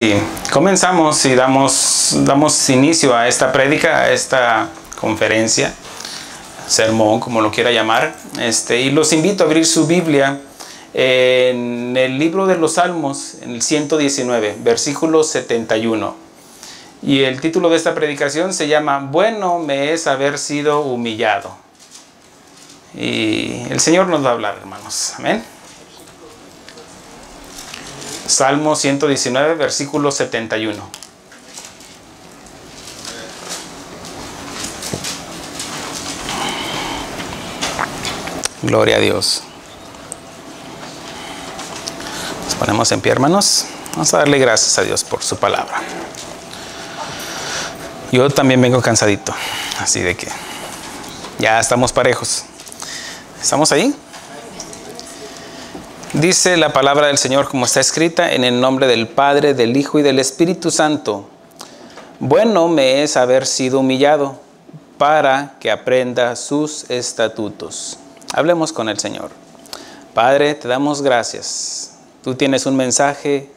Y comenzamos y damos inicio a esta prédica, a esta conferencia, sermón, como lo quiera llamar. Y los invito a abrir su Biblia en el libro de los Salmos, en el 119, versículo 71. Y el título de esta predicación se llama Bueno me es haber sido humillado. Y el Señor nos va a hablar, hermanos. Amén. Salmo 119, versículo 71. Gloria a Dios. Nos ponemos en pie, hermanos. Vamos a darle gracias a Dios por su palabra. Yo también vengo cansadito, así de que ya estamos parejos. ¿Estamos ahí? Dice la palabra del Señor como está escrita en el nombre del Padre, del Hijo y del Espíritu Santo. Bueno me es haber sido humillado para que aprenda sus estatutos. Hablemos con el Señor. Padre, te damos gracias. Tú tienes un mensaje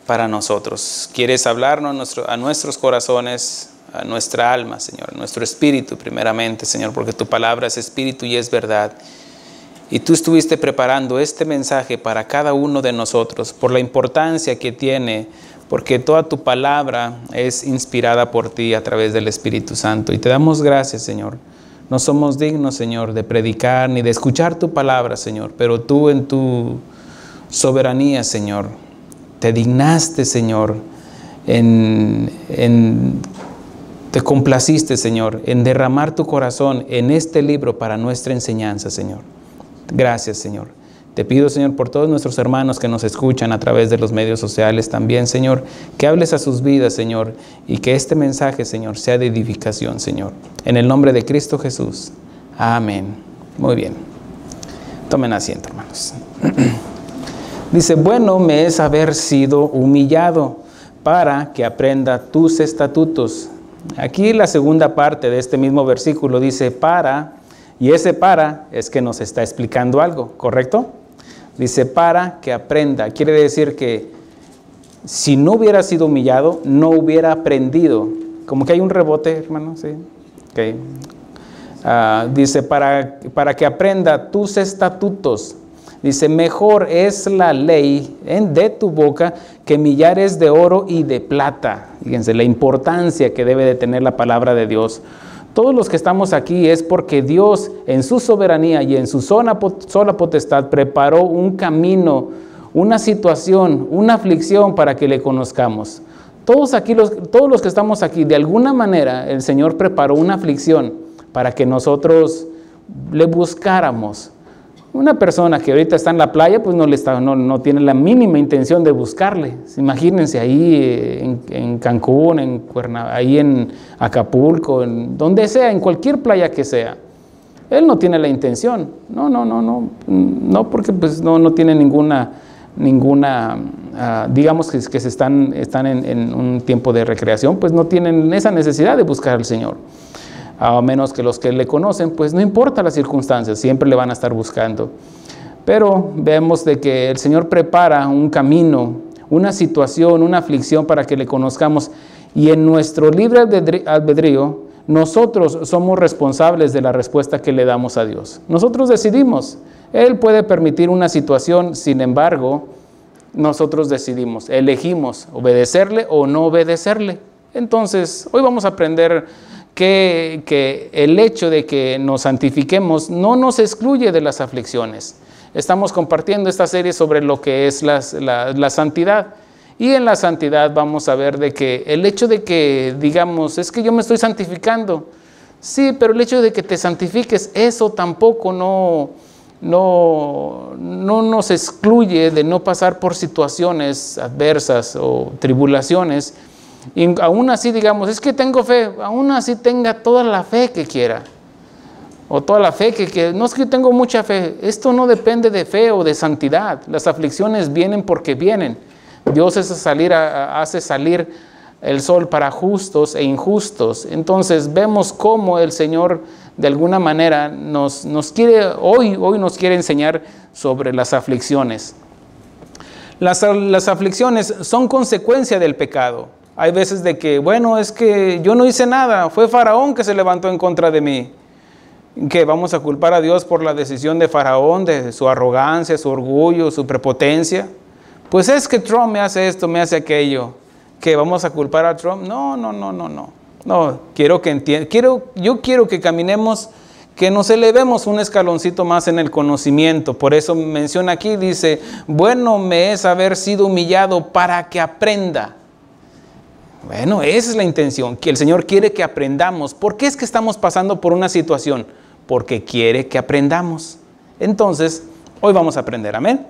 para nosotros. Quieres hablarnos a nuestros corazones, a nuestra alma, Señor, a nuestro espíritu primeramente, Señor, porque tu palabra es espíritu y es verdad. Y tú estuviste preparando este mensaje para cada uno de nosotros por la importancia que tiene, porque toda tu palabra es inspirada por ti a través del Espíritu Santo. Y te damos gracias, Señor. No somos dignos, Señor, de predicar ni de escuchar tu palabra, Señor, pero tú en tu soberanía, Señor, te dignaste, Señor, te complaciste, Señor, en derramar tu corazón en este libro para nuestra enseñanza, Señor. Gracias, Señor. Te pido, Señor, por todos nuestros hermanos que nos escuchan a través de los medios sociales también, Señor, que hables a sus vidas, Señor, y que este mensaje, Señor, sea de edificación, Señor. En el nombre de Cristo Jesús. Amén. Muy bien. Tomen asiento, hermanos. Dice, bueno me es haber sido humillado para que aprenda tus estatutos. Aquí la segunda parte de este mismo versículo dice para. Y ese para es que nos está explicando algo, ¿correcto? Dice para que aprenda. Quiere decir que si no hubiera sido humillado, no hubiera aprendido. Como que hay un rebote, hermano, ¿sí? Okay. Dice para que aprenda tus estatutos. Dice, mejor es la ley de tu boca que millares de oro y de plata. Fíjense la importancia que debe de tener la palabra de Dios. Todos los que estamos aquí es porque Dios en su soberanía y en su sola potestad preparó un camino, una situación, una aflicción para que le conozcamos. Todos los que estamos aquí, de alguna manera el Señor preparó una aflicción para que nosotros le buscáramos. Una persona que ahorita está en la playa, pues no tiene la mínima intención de buscarle. Imagínense ahí en Cancún, ahí en Acapulco, en donde sea, en cualquier playa que sea. Él no tiene la intención. No, porque pues no tiene ninguna digamos que están en un tiempo de recreación, pues no tienen esa necesidad de buscar al Señor. A menos que los que le conocen, pues no importa las circunstancias, siempre le van a estar buscando. Pero vemos de que el Señor prepara un camino, una situación, una aflicción para que le conozcamos. Y en nuestro libre albedrío, nosotros somos responsables de la respuesta que le damos a Dios. Nosotros decidimos. Él puede permitir una situación, sin embargo, nosotros decidimos, elegimos obedecerle o no obedecerle. Entonces, hoy vamos a aprender que el hecho de que nos santifiquemos no nos excluye de las aflicciones. Estamos compartiendo esta serie sobre lo que es la santidad. Y en la santidad vamos a ver de que el hecho de que digamos, es que yo me estoy santificando. Sí, pero el hecho de que te santifiques, eso tampoco no nos excluye de no pasar por situaciones adversas o tribulaciones. Y aún así digamos, es que tengo fe, aún así tenga toda la fe que quiera, o toda la fe que no es que tengo mucha fe, esto no depende de fe o de santidad, las aflicciones vienen porque vienen. Dios hace salir el sol para justos e injustos. Entonces vemos cómo el Señor de alguna manera hoy nos quiere enseñar sobre las aflicciones. Las aflicciones son consecuencia del pecado. Hay veces de que, bueno, es que yo no hice nada, fue Faraón que se levantó en contra de mí. ¿Que vamos a culpar a Dios por la decisión de Faraón, de su arrogancia, su orgullo, su prepotencia? Pues es que Trump me hace esto, me hace aquello. ¿Que vamos a culpar a Trump? No. No, yo quiero que caminemos, que nos elevemos un escaloncito más en el conocimiento. Por eso menciona aquí, dice, bueno me es haber sido humillado para que aprenda. Bueno, esa es la intención, que el Señor quiere que aprendamos. ¿Por qué es que estamos pasando por una situación? Porque quiere que aprendamos. Entonces, hoy vamos a aprender, amén.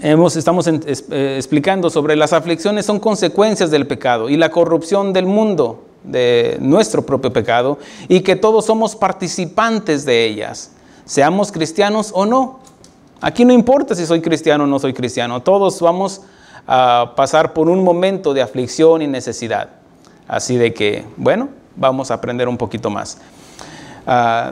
Estamos explicando sobre las aflicciones son consecuencias del pecado y la corrupción del mundo, de nuestro propio pecado, y que todos somos participantes de ellas, seamos cristianos o no. Aquí no importa si soy cristiano o no soy cristiano, todos vamos a pasar por un momento de aflicción y necesidad. Así de que, bueno, vamos a aprender un poquito más.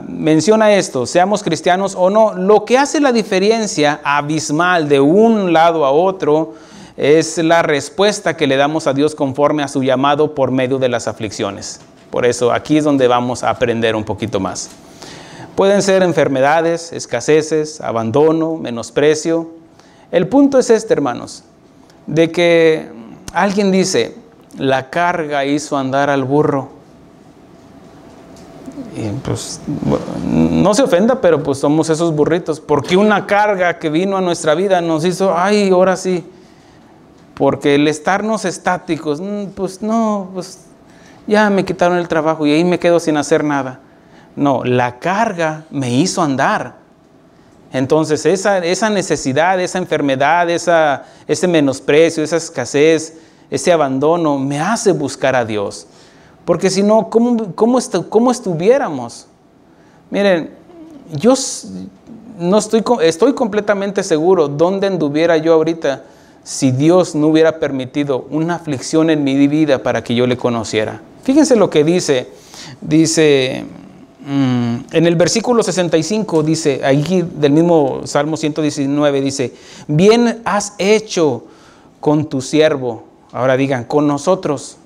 Menciona esto, seamos cristianos o no. Lo que hace la diferencia abismal de un lado a otro es la respuesta que le damos a Dios conforme a su llamado por medio de las aflicciones. Por eso aquí es donde vamos a aprender un poquito más. Pueden ser enfermedades, escaseces, abandono, menosprecio. El punto es este, hermanos, de que alguien dice, la carga hizo andar al burro. Y pues no se ofenda, pero pues somos esos burritos. Porque una carga que vino a nuestra vida nos hizo, ay, ahora sí. Porque el estarnos estáticos, pues no, pues ya me quitaron el trabajo y ahí me quedo sin hacer nada. No, la carga me hizo andar. Entonces esa necesidad, esa enfermedad, ese menosprecio, esa escasez, ese abandono me hace buscar a Dios. Porque si no, ¿cómo estuviéramos? Miren, yo no estoy completamente seguro dónde anduviera yo ahorita si Dios no hubiera permitido una aflicción en mi vida para que yo le conociera. Fíjense lo que dice en el versículo 65, dice, aquí del mismo Salmo 119, dice, bien has hecho con tu siervo. Ahora digan, con nosotros.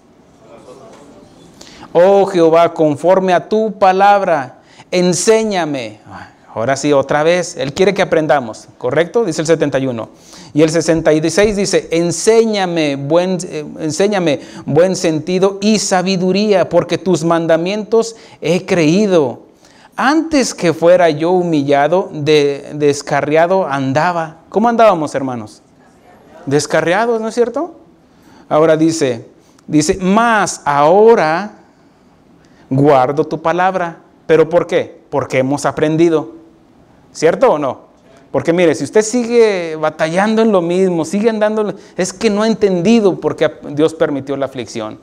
Oh Jehová, conforme a tu palabra, enséñame. Ahora sí, otra vez, Él quiere que aprendamos, ¿correcto? Dice el 71. Y el 66 dice, enséñame buen sentido y sabiduría, porque tus mandamientos he creído. Antes que fuera yo humillado, descarriado andaba. ¿Cómo andábamos, hermanos? Descarriados, ¿no es cierto? Ahora dice, mas ahora guardo tu palabra. ¿Pero por qué? Porque hemos aprendido. ¿Cierto o no? Porque mire, si usted sigue batallando en lo mismo, sigue andando, es que no ha entendido por qué Dios permitió la aflicción.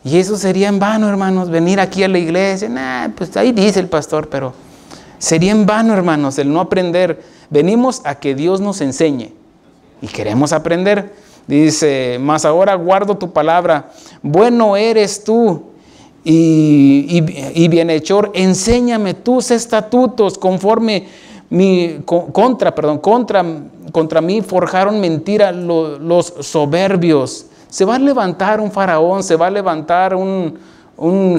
Y eso sería en vano, hermanos, venir aquí a la iglesia. Pues ahí dice el pastor, pero sería en vano, hermanos, el no aprender. Venimos a que Dios nos enseñe y queremos aprender. Dice, mas ahora guardo tu palabra. Bueno eres tú y bienhechor, enséñame tus estatutos. Contra mí forjaron mentira los soberbios. Se va a levantar un faraón, se va a levantar un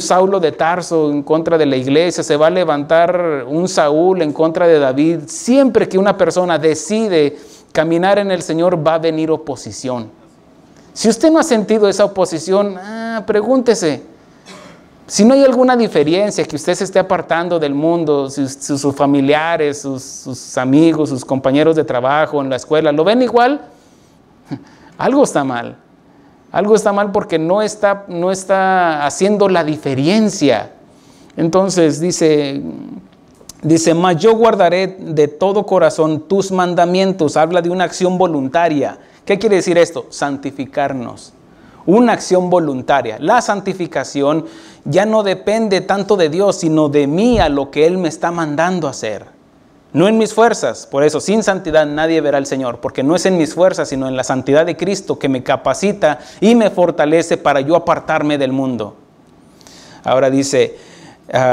Saulo de Tarso en contra de la iglesia, se va a levantar un Saúl en contra de David. Siempre que una persona decide caminar en el Señor, va a venir oposición. Si usted no ha sentido esa oposición, pregúntese. Si no hay alguna diferencia, que usted se esté apartando del mundo, sus familiares, sus amigos, sus compañeros de trabajo, en la escuela, ¿lo ven igual? Algo está mal. Algo está mal porque no está haciendo la diferencia. Entonces dice, mas yo guardaré de todo corazón tus mandamientos. Habla de una acción voluntaria. ¿Qué quiere decir esto? Santificarnos. Una acción voluntaria. La santificación ya no depende tanto de Dios, sino de mí, a lo que Él me está mandando a hacer. No en mis fuerzas. Por eso, sin santidad nadie verá al Señor, porque no es en mis fuerzas, sino en la santidad de Cristo que me capacita y me fortalece para yo apartarme del mundo. Ahora dice,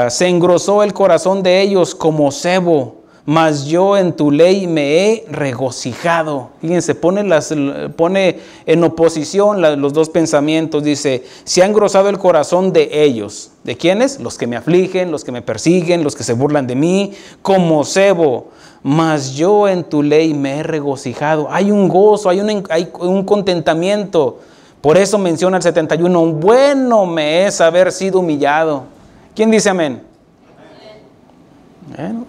se engrosó el corazón de ellos como sebo, mas yo en tu ley me he regocijado. Fíjense, pone en oposición los dos pensamientos. Dice, se ha engrosado el corazón de ellos. ¿De quiénes? Los que me afligen, los que me persiguen, los que se burlan de mí, como cebo. Mas yo en tu ley me he regocijado. Hay un gozo, hay un contentamiento. Por eso menciona el 71, bueno me es haber sido humillado. ¿Quién dice amén?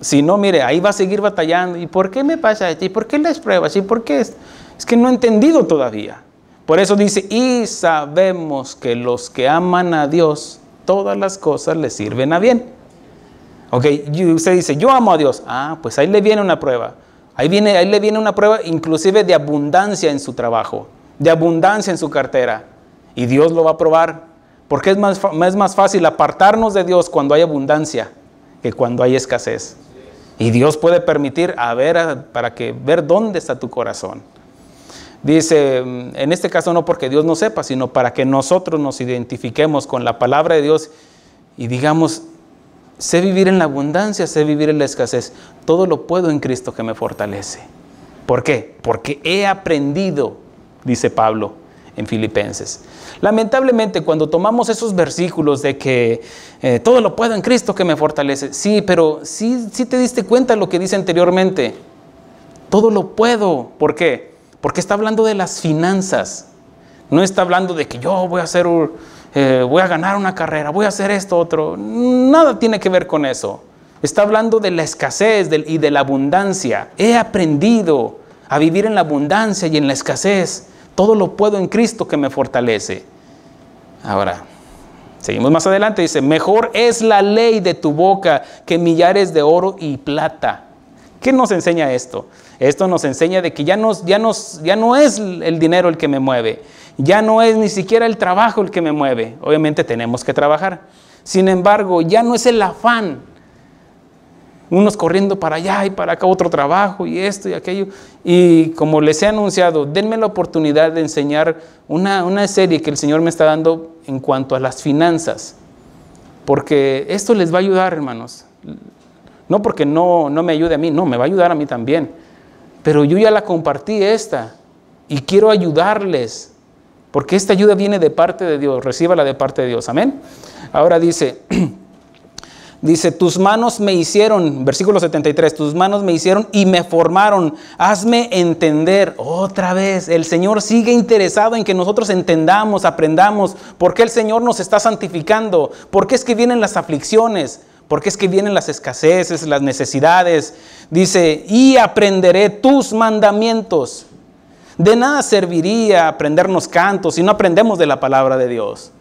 Si no, mire, ahí va a seguir batallando. ¿Y por qué me pasa esto? ¿Y por qué las pruebas? ¿Y por qué? Es que no he entendido todavía. Por eso dice, y sabemos que los que aman a Dios, todas las cosas les sirven a bien. Ok, y usted dice, yo amo a Dios. Pues ahí le viene una prueba. Ahí le viene una prueba inclusive de abundancia en su trabajo, de abundancia en su cartera. Y Dios lo va a probar. Porque es más fácil apartarnos de Dios cuando hay abundancia que cuando hay escasez. Y Dios puede permitir para ver dónde está tu corazón. Dice, en este caso no porque Dios no sepa, sino para que nosotros nos identifiquemos con la palabra de Dios y digamos, sé vivir en la abundancia, sé vivir en la escasez. Todo lo puedo en Cristo que me fortalece. ¿Por qué? Porque he aprendido, dice Pablo en Filipenses. Lamentablemente, cuando tomamos esos versículos de que todo lo puedo en Cristo que me fortalece, sí, pero sí te diste cuenta de lo que dice anteriormente. Todo lo puedo. ¿Por qué? Porque está hablando de las finanzas. No está hablando de que yo voy a ganar una carrera, voy a hacer esto, otro. Nada tiene que ver con eso. Está hablando de la escasez y de la abundancia. He aprendido a vivir en la abundancia y en la escasez. Todo lo puedo en Cristo que me fortalece. Ahora, seguimos más adelante. Dice, mejor es la ley de tu boca que millares de oro y plata. ¿Qué nos enseña esto? Esto nos enseña de que ya no es el dinero el que me mueve. Ya no es ni siquiera el trabajo el que me mueve. Obviamente tenemos que trabajar. Sin embargo, ya no es el afán. Unos corriendo para allá y para acá, otro trabajo y esto y aquello. Y como les he anunciado, denme la oportunidad de enseñar una serie que el Señor me está dando en cuanto a las finanzas. Porque esto les va a ayudar, hermanos. No porque no me ayude a mí, no, me va a ayudar a mí también. Pero yo ya la compartí y quiero ayudarles. Porque esta ayuda viene de parte de Dios, recíbala de parte de Dios. Amén. Ahora dice... Dice, tus manos me hicieron, versículo 73, tus manos me hicieron y me formaron, hazme entender. Otra vez, el Señor sigue interesado en que nosotros entendamos, aprendamos, por qué el Señor nos está santificando, por qué es que vienen las aflicciones, por qué es que vienen las escaseces, las necesidades. Dice, y aprenderé tus mandamientos. De nada serviría aprendernos cantos si no aprendemos de la palabra de Dios.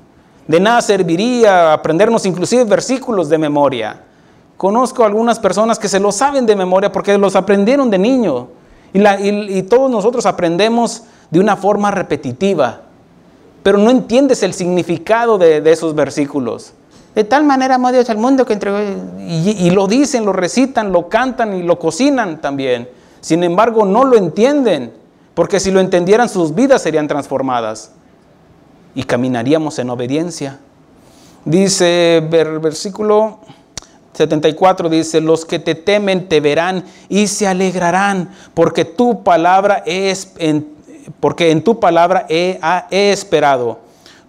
De nada serviría aprendernos inclusive versículos de memoria. Conozco algunas personas que se los saben de memoria porque los aprendieron de niño. Y todos nosotros aprendemos de una forma repetitiva. Pero no entiendes el significado de esos versículos. De tal manera amó Dios al mundo que entregó. Y lo dicen, lo recitan, lo cantan y lo cocinan también. Sin embargo, no lo entienden. Porque si lo entendieran, sus vidas serían transformadas. Y caminaríamos en obediencia. Dice, versículo 74, dice, los que te temen te verán y se alegrarán, porque en tu palabra he esperado.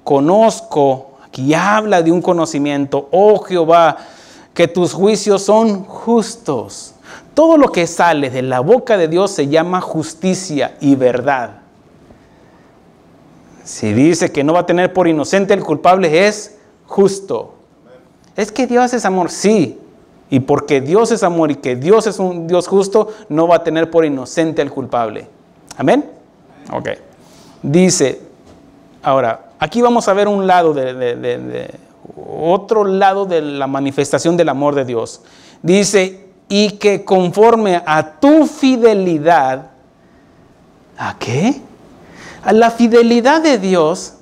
Conozco, aquí habla de un conocimiento, oh Jehová, que tus juicios son justos. Todo lo que sale de la boca de Dios se llama justicia y verdad. Si dice que no va a tener por inocente el culpable, es justo. Es que Dios es amor, sí. Y porque Dios es amor y que Dios es un Dios justo, no va a tener por inocente al culpable. ¿Amén? Ok. Dice, ahora, aquí vamos a ver un lado otro lado de la manifestación del amor de Dios. Dice, y que conforme a tu fidelidad, ¿a qué? A la fidelidad de Dios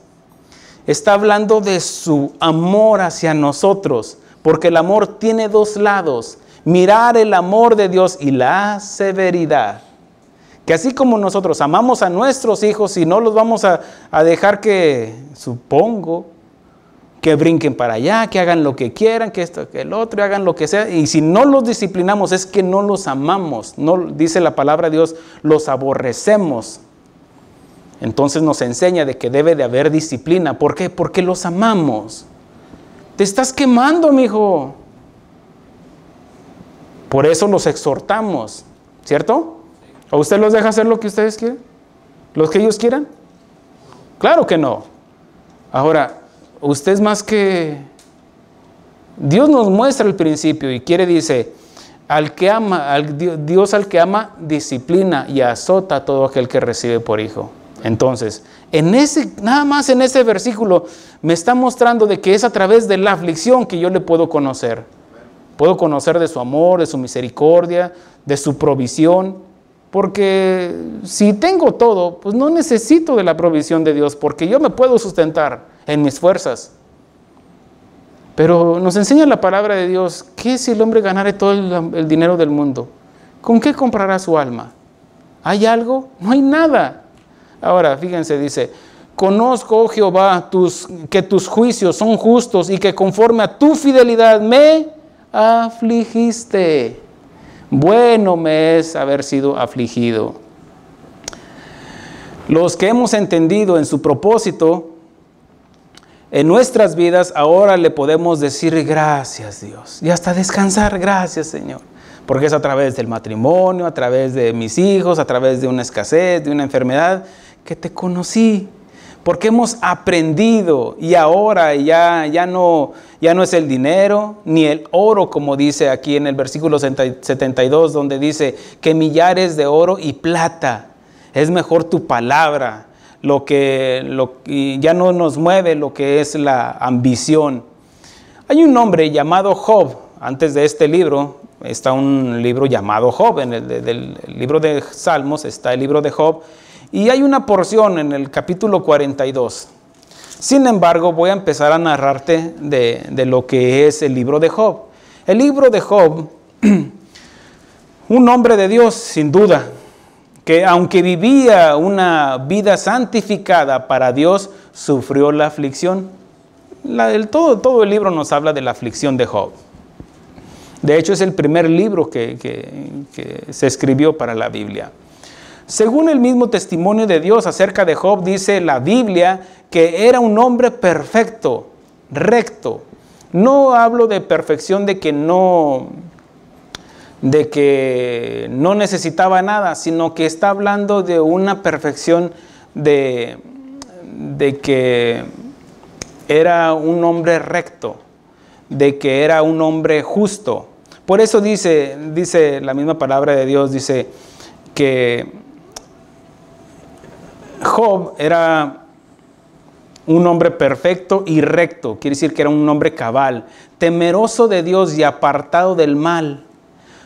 está hablando de su amor hacia nosotros, porque el amor tiene dos lados, mirar el amor de Dios y la severidad. Que así como nosotros amamos a nuestros hijos y no los vamos a dejar que, supongo, que brinquen para allá, que hagan lo que quieran, que esto, que el otro, hagan lo que sea. Y si no los disciplinamos es que no los amamos. No, dice la palabra de Dios, los aborrecemos. Entonces nos enseña de que debe de haber disciplina. ¿Por qué? Porque los amamos. Te estás quemando, mijo. Por eso los exhortamos, ¿cierto? ¿A usted los deja hacer lo que ustedes quieren? ¿Los que ellos quieran? Claro que no. Ahora, usted es más que... Dios nos muestra el principio y dice, al que ama, Dios al que ama, disciplina y azota a todo aquel que recibe por hijo. Entonces, nada más en ese versículo me está mostrando de que es a través de la aflicción que yo le puedo conocer. Puedo conocer de su amor, de su misericordia, de su provisión. Porque si tengo todo, pues no necesito de la provisión de Dios, porque yo me puedo sustentar en mis fuerzas. Pero nos enseña la palabra de Dios, ¿qué si el hombre ganare todo el dinero del mundo? ¿Con qué comprará su alma? ¿Hay algo? No hay nada. Ahora, fíjense, dice, conozco, oh Jehová, que tus juicios son justos y que conforme a tu fidelidad me afligiste. Bueno me es haber sido afligido. Los que hemos entendido en su propósito en nuestras vidas, ahora le podemos decir gracias Dios y hasta descansar, gracias Señor. Porque es a través del matrimonio, a través de mis hijos, a través de una escasez, de una enfermedad, que te conocí. Porque hemos aprendido y ahora ya no es el dinero ni el oro, como dice aquí en el versículo 72, donde dice que millares de oro y plata. Es mejor tu palabra, y ya no nos mueve lo que es la ambición. Hay un hombre llamado Job. Antes de este libro está un libro llamado Job. En el libro de Salmos está el libro de Job. Y hay una porción en el capítulo 42. Sin embargo, voy a empezar a narrarte de lo que es el libro de Job. El libro de Job, un hombre de Dios, sin duda, que aunque vivía una vida santificada para Dios, sufrió la aflicción. Todo el libro nos habla de la aflicción de Job. De hecho, es el primer libro que se escribió para la Biblia. Según el mismo testimonio de Dios acerca de Job, dice la Biblia que era un hombre perfecto, recto. No hablo de perfección de que no necesitaba nada, sino que está hablando de una perfección de que era un hombre recto, de que era un hombre justo. Por eso dice la misma palabra de Dios, dice que Job era un hombre perfecto y recto, quiere decir que era un hombre cabal, temeroso de Dios y apartado del mal.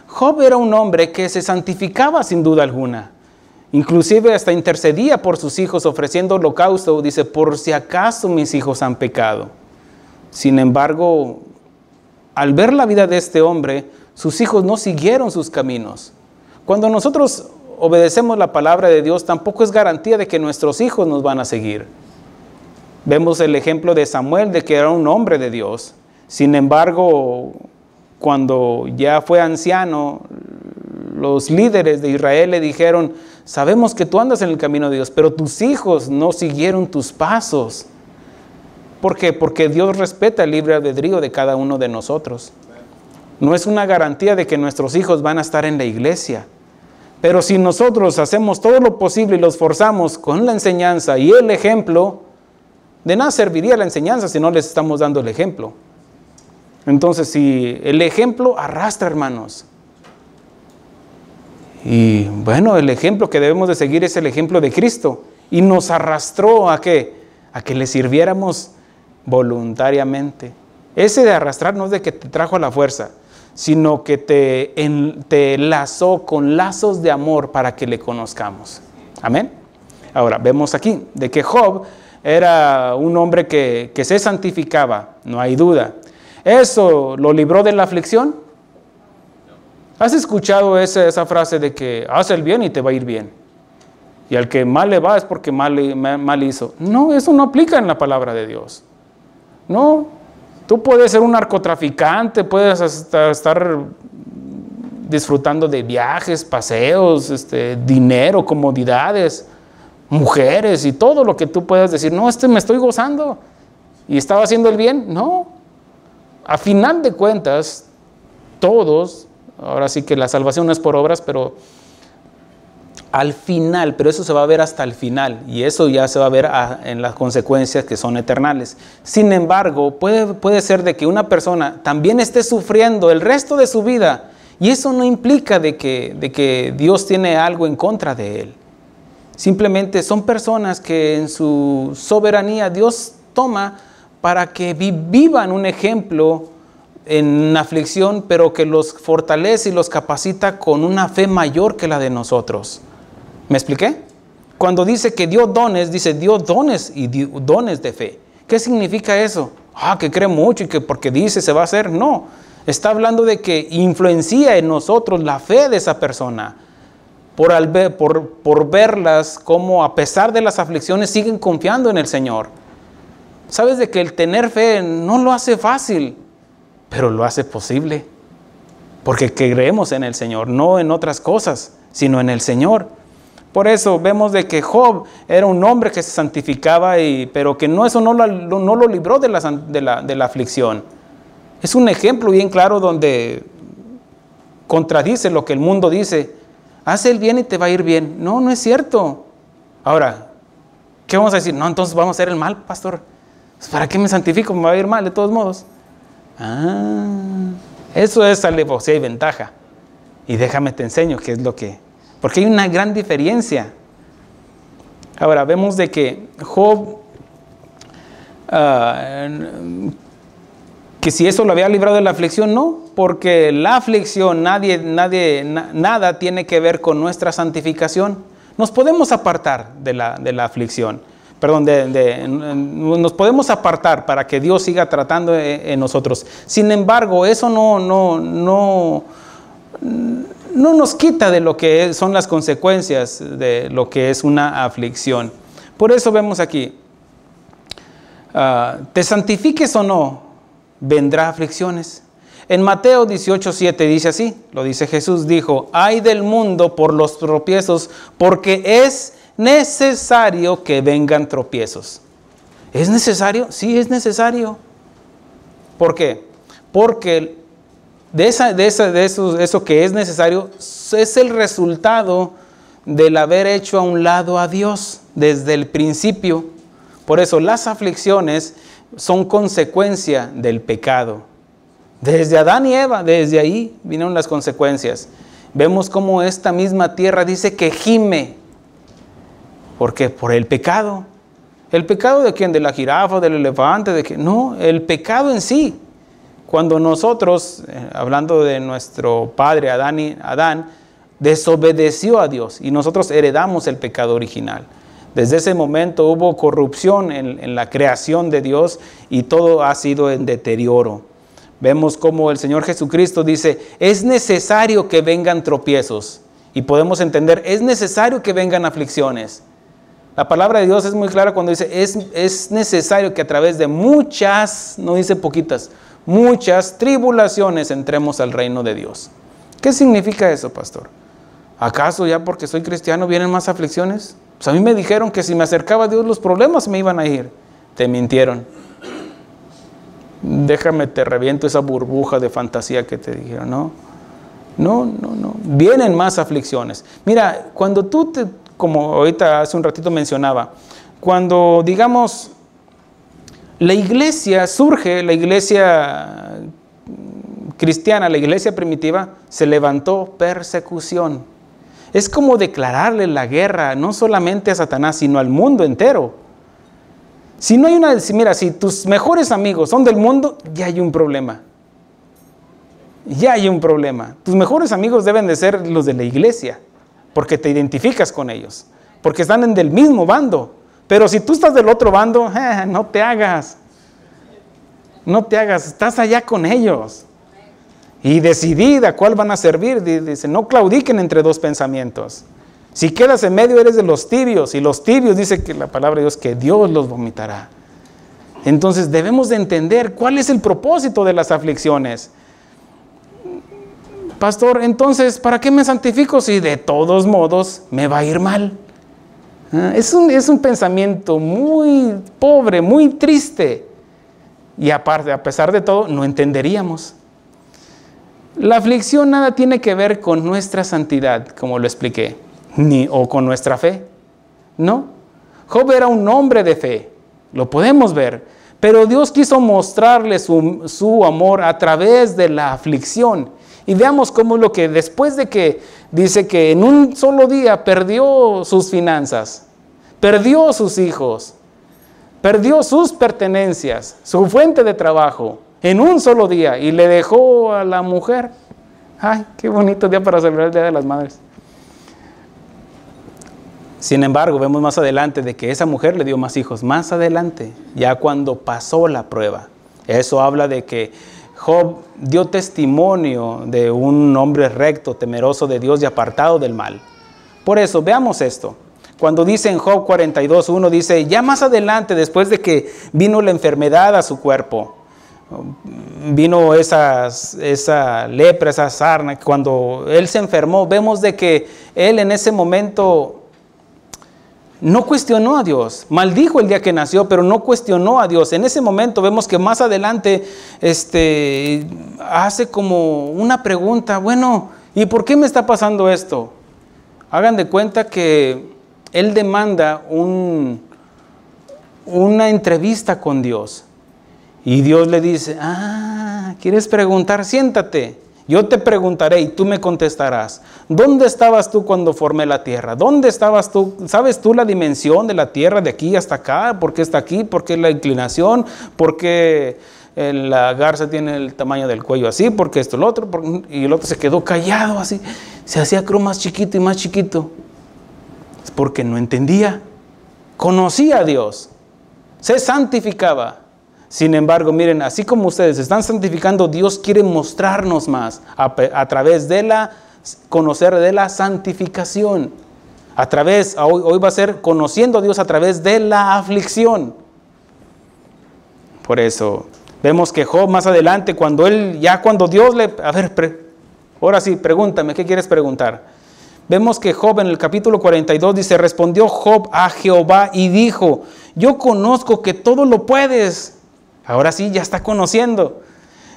Job era un hombre que se santificaba sin duda alguna, inclusive hasta intercedía por sus hijos ofreciendo holocausto, dice, por si acaso mis hijos han pecado. Sin embargo, al ver la vida de este hombre, sus hijos no siguieron sus caminos. Cuando nosotros obedecemos la palabra de Dios, tampoco es garantía de que nuestros hijos nos van a seguir. Vemos el ejemplo de Samuel, de que era un hombre de Dios. Sin embargo, cuando ya fue anciano, los líderes de Israel le dijeron, sabemos que tú andas en el camino de Dios, pero tus hijos no siguieron tus pasos. ¿Por qué? Porque Dios respeta el libre albedrío de cada uno de nosotros. No es una garantía de que nuestros hijos van a estar en la iglesia. Pero si nosotros hacemos todo lo posible y los forzamos con la enseñanza y el ejemplo, de nada serviría la enseñanza si no les estamos dando el ejemplo. Entonces, si el ejemplo arrastra, hermanos. Y bueno, el ejemplo que debemos de seguir es el ejemplo de Cristo. Y nos arrastró ¿a qué? A que le sirviéramos voluntariamente. Ese de arrastrar no es de que te trajo a la fuerza, sino que te lazó con lazos de amor para que le conozcamos. Amén. Ahora, vemos aquí de que Job era un hombre que se santificaba, no hay duda. ¿Eso lo libró de la aflicción? ¿Has escuchado esa frase de que haz el bien y te va a ir bien? Y al que mal le va es porque mal hizo. No, eso no aplica en la palabra de Dios. No, tú puedes ser un narcotraficante, puedes estar disfrutando de viajes, paseos, dinero, comodidades, mujeres y todo lo que tú puedas decir. No, me estoy gozando y estaba haciendo el bien. No, a final de cuentas, todos, ahora sí que la salvación no es por obras, pero al final, pero eso se va a ver hasta el final y eso ya se va a ver en las consecuencias que son eternales. Sin embargo, puede ser de que una persona también esté sufriendo el resto de su vida y eso no implica de que Dios tiene algo en contra de él. Simplemente son personas que en su soberanía Dios toma para que vivan un ejemplo en aflicción, pero que los fortalece y los capacita con una fe mayor que la de nosotros. ¿Me expliqué? Cuando dice que dio dones, dice dio dones y dio dones de fe. ¿Qué significa eso? Que cree mucho y que porque dice se va a hacer. No, está hablando de que influencia en nosotros la fe de esa persona. Por verlas como a pesar de las aflicciones siguen confiando en el Señor. Sabes de que el tener fe no lo hace fácil, pero lo hace posible. Porque creemos en el Señor, no en otras cosas, sino en el Señor. Por eso vemos de que Job era un hombre que se santificaba, pero que eso no lo libró de la aflicción. Es un ejemplo bien claro donde contradice lo que el mundo dice. Haz el bien y te va a ir bien. No, no es cierto. Ahora, ¿qué vamos a decir? No, entonces vamos a hacer el mal, pastor. ¿Para qué me santifico? Me va a ir mal de todos modos. Eso es alevosía y ventaja. Y déjame te enseño qué es lo que... Porque hay una gran diferencia. Ahora, vemos de que Job, que si eso lo había librado de la aflicción, no, porque la aflicción, nada tiene que ver con nuestra santificación. Nos podemos apartar de la aflicción, nos podemos apartar para que Dios siga tratando en nosotros. Sin embargo, eso no nos quita de lo que son las consecuencias de lo que es una aflicción. Por eso vemos aquí, te santifiques o no, vendrá aflicciones. En Mateo 18:7 dice así, lo dice Jesús, dijo, ay del mundo por los tropiezos, porque es necesario que vengan tropiezos. ¿Es necesario? Sí, es necesario. ¿Por qué? Porque eso que es necesario es el resultado del haber hecho a un lado a Dios desde el principio. Por eso las aflicciones son consecuencia del pecado. Desde Adán y Eva, desde ahí vinieron las consecuencias. Vemos cómo esta misma tierra dice que gime. ¿Por qué? Por el pecado. ¿El pecado de quién? ¿De la jirafa, del elefante? ¿De qué? No, el pecado en sí. Cuando nosotros, hablando de nuestro padre Adán, desobedeció a Dios y nosotros heredamos el pecado original. Desde ese momento hubo corrupción en la creación de Dios y todo ha sido en deterioro. Vemos como el Señor Jesucristo dice, es necesario que vengan tropiezos. Y podemos entender, es necesario que vengan aflicciones. La palabra de Dios es muy clara cuando dice, es necesario que a través de muchas, no dice poquitas, muchas tribulaciones entremos al reino de Dios. ¿Qué significa eso, pastor? ¿Acaso ya porque soy cristiano vienen más aflicciones? Pues a mí me dijeron que si me acercaba a Dios los problemas me iban a ir. Te mintieron. Déjame te reviento esa burbuja de fantasía que te dijeron. No. Vienen más aflicciones. Mira, cuando como ahorita hace un ratito mencionaba, cuando digamos la iglesia surge, la iglesia cristiana, la iglesia primitiva, se levantó persecución. Es como declararle la guerra no solamente a Satanás, sino al mundo entero. Si tus mejores amigos son del mundo, ya hay un problema. Ya hay un problema. Tus mejores amigos deben de ser los de la iglesia, porque te identificas con ellos, porque están en del mismo bando. Pero si tú estás del otro bando, no te hagas, estás allá con ellos. Y decidida cuál van a servir, dice, no claudiquen entre dos pensamientos. Si quedas en medio eres de los tibios, y los tibios dice que la palabra de Dios que Dios los vomitará. Entonces debemos de entender cuál es el propósito de las aflicciones. Pastor, entonces, ¿para qué me santifico si de todos modos me va a ir mal? Es un pensamiento muy pobre, muy triste. Y aparte, a pesar de todo, no entenderíamos. La aflicción nada tiene que ver con nuestra santidad, como lo expliqué, o con nuestra fe. No. Job era un hombre de fe, lo podemos ver. Pero Dios quiso mostrarle su amor a través de la aflicción. Y veamos cómo lo que después de que dice que en un solo día perdió sus finanzas, perdió sus hijos, perdió sus pertenencias, su fuente de trabajo, en un solo día, y le dejó a la mujer. ¡Ay, qué bonito día para celebrar el Día de las Madres! Sin embargo, vemos más adelante de que esa mujer le dio más hijos, más adelante, ya cuando pasó la prueba. Eso habla de que Job dio testimonio de un hombre recto, temeroso de Dios y apartado del mal. Por eso, veamos esto. Cuando dice en Job 42:1, dice, ya más adelante, después de que vino la enfermedad a su cuerpo, vino esa lepra, esa sarna, cuando él se enfermó, vemos de que él en ese momento no cuestionó a Dios, maldijo el día que nació, pero no cuestionó a Dios. En ese momento vemos que más adelante hace como una pregunta, bueno, ¿y por qué me está pasando esto? Hagan de cuenta que él demanda una entrevista con Dios. Y Dios le dice, ¿quieres preguntar? Siéntate. Yo te preguntaré y tú me contestarás. ¿Dónde estabas tú cuando formé la tierra? ¿Dónde estabas tú? ¿Sabes tú la dimensión de la tierra de aquí hasta acá? ¿Por qué está aquí? ¿Por qué la inclinación? ¿Por qué la garza tiene el tamaño del cuello así? ¿Por qué esto, lo otro? Y el otro se quedó callado así. Se hacía creo más chiquito y más chiquito. Es porque no entendía. Conocía a Dios. Se santificaba. Sin embargo, miren, así como ustedes se están santificando, Dios quiere mostrarnos más a través de conocer de la santificación. Hoy va a ser conociendo a Dios a través de la aflicción. Por eso, vemos que Job más adelante, cuando Dios le... ahora sí, pregúntame, ¿qué quieres preguntar? Vemos que Job en el capítulo 42 dice, respondió Job a Jehová y dijo, yo conozco que todo lo puedes. Ahora sí, ya está conociendo.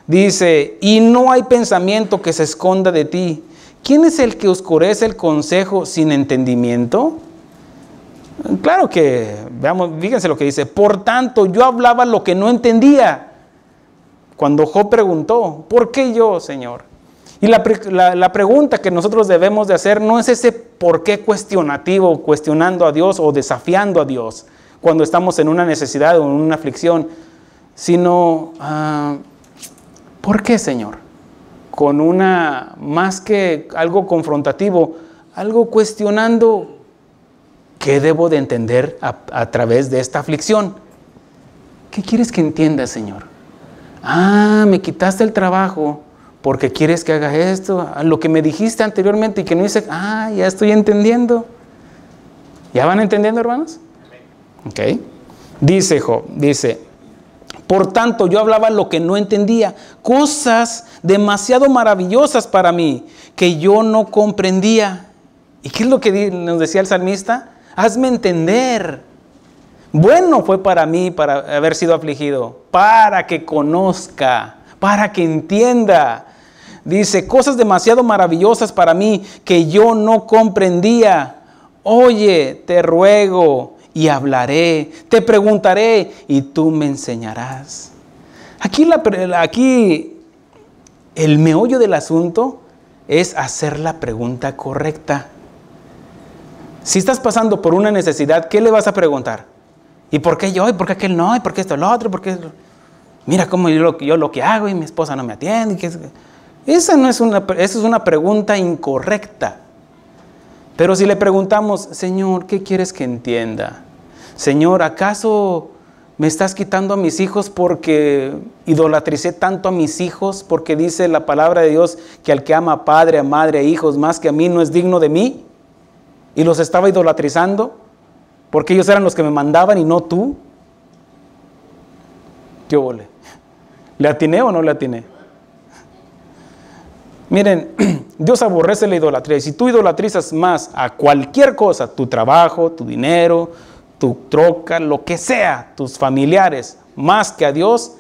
Dice, y no hay pensamiento que se esconda de ti. ¿Quién es el que oscurece el consejo sin entendimiento? Claro que, veamos, fíjense lo que dice. Por tanto, yo hablaba lo que no entendía. Cuando Job preguntó, ¿por qué yo, Señor? Y la pregunta que nosotros debemos de hacer no es ese por qué cuestionativo, cuestionando a Dios o desafiando a Dios cuando estamos en una necesidad o en una aflicción, sino, ¿por qué, Señor? Con más que algo confrontativo, algo cuestionando, ¿qué debo de entender a través de esta aflicción? ¿Qué quieres que entienda, Señor? Me quitaste el trabajo porque quieres que haga esto, lo que me dijiste anteriormente y que no hice, ya estoy entendiendo. ¿Ya van entendiendo, hermanos? Ok. Dice Job, por tanto, yo hablaba lo que no entendía, cosas demasiado maravillosas para mí, que yo no comprendía. ¿Y qué es lo que nos decía el salmista? Hazme entender. Bueno fue para mí para haber sido afligido, para que conozca, para que entienda. Dice, cosas demasiado maravillosas para mí, que yo no comprendía. Oye, te ruego, y hablaré, te preguntaré y tú me enseñarás. Aquí el meollo del asunto es hacer la pregunta correcta. Si estás pasando por una necesidad, ¿qué le vas a preguntar? ¿Y por qué yo? ¿Y por qué aquel no? ¿Y por qué esto lo otro? ¿Por qué? Mira cómo yo lo que hago y mi esposa no me atiende. Esa es una pregunta incorrecta. Pero si le preguntamos, Señor, ¿qué quieres que entienda? Señor, ¿acaso me estás quitando a mis hijos porque idolatricé tanto a mis hijos? Porque dice la palabra de Dios que al que ama a padre, a madre, a hijos más que a mí no es digno de mí. Y los estaba idolatrizando porque ellos eran los que me mandaban y no tú. ¿Qué ole? ¿Le atiné o no le atiné? Miren, Dios aborrece la idolatría. Y si tú idolatrizas más a cualquier cosa, tu trabajo, tu dinero, tu troca, lo que sea, tus familiares, más que a Dios,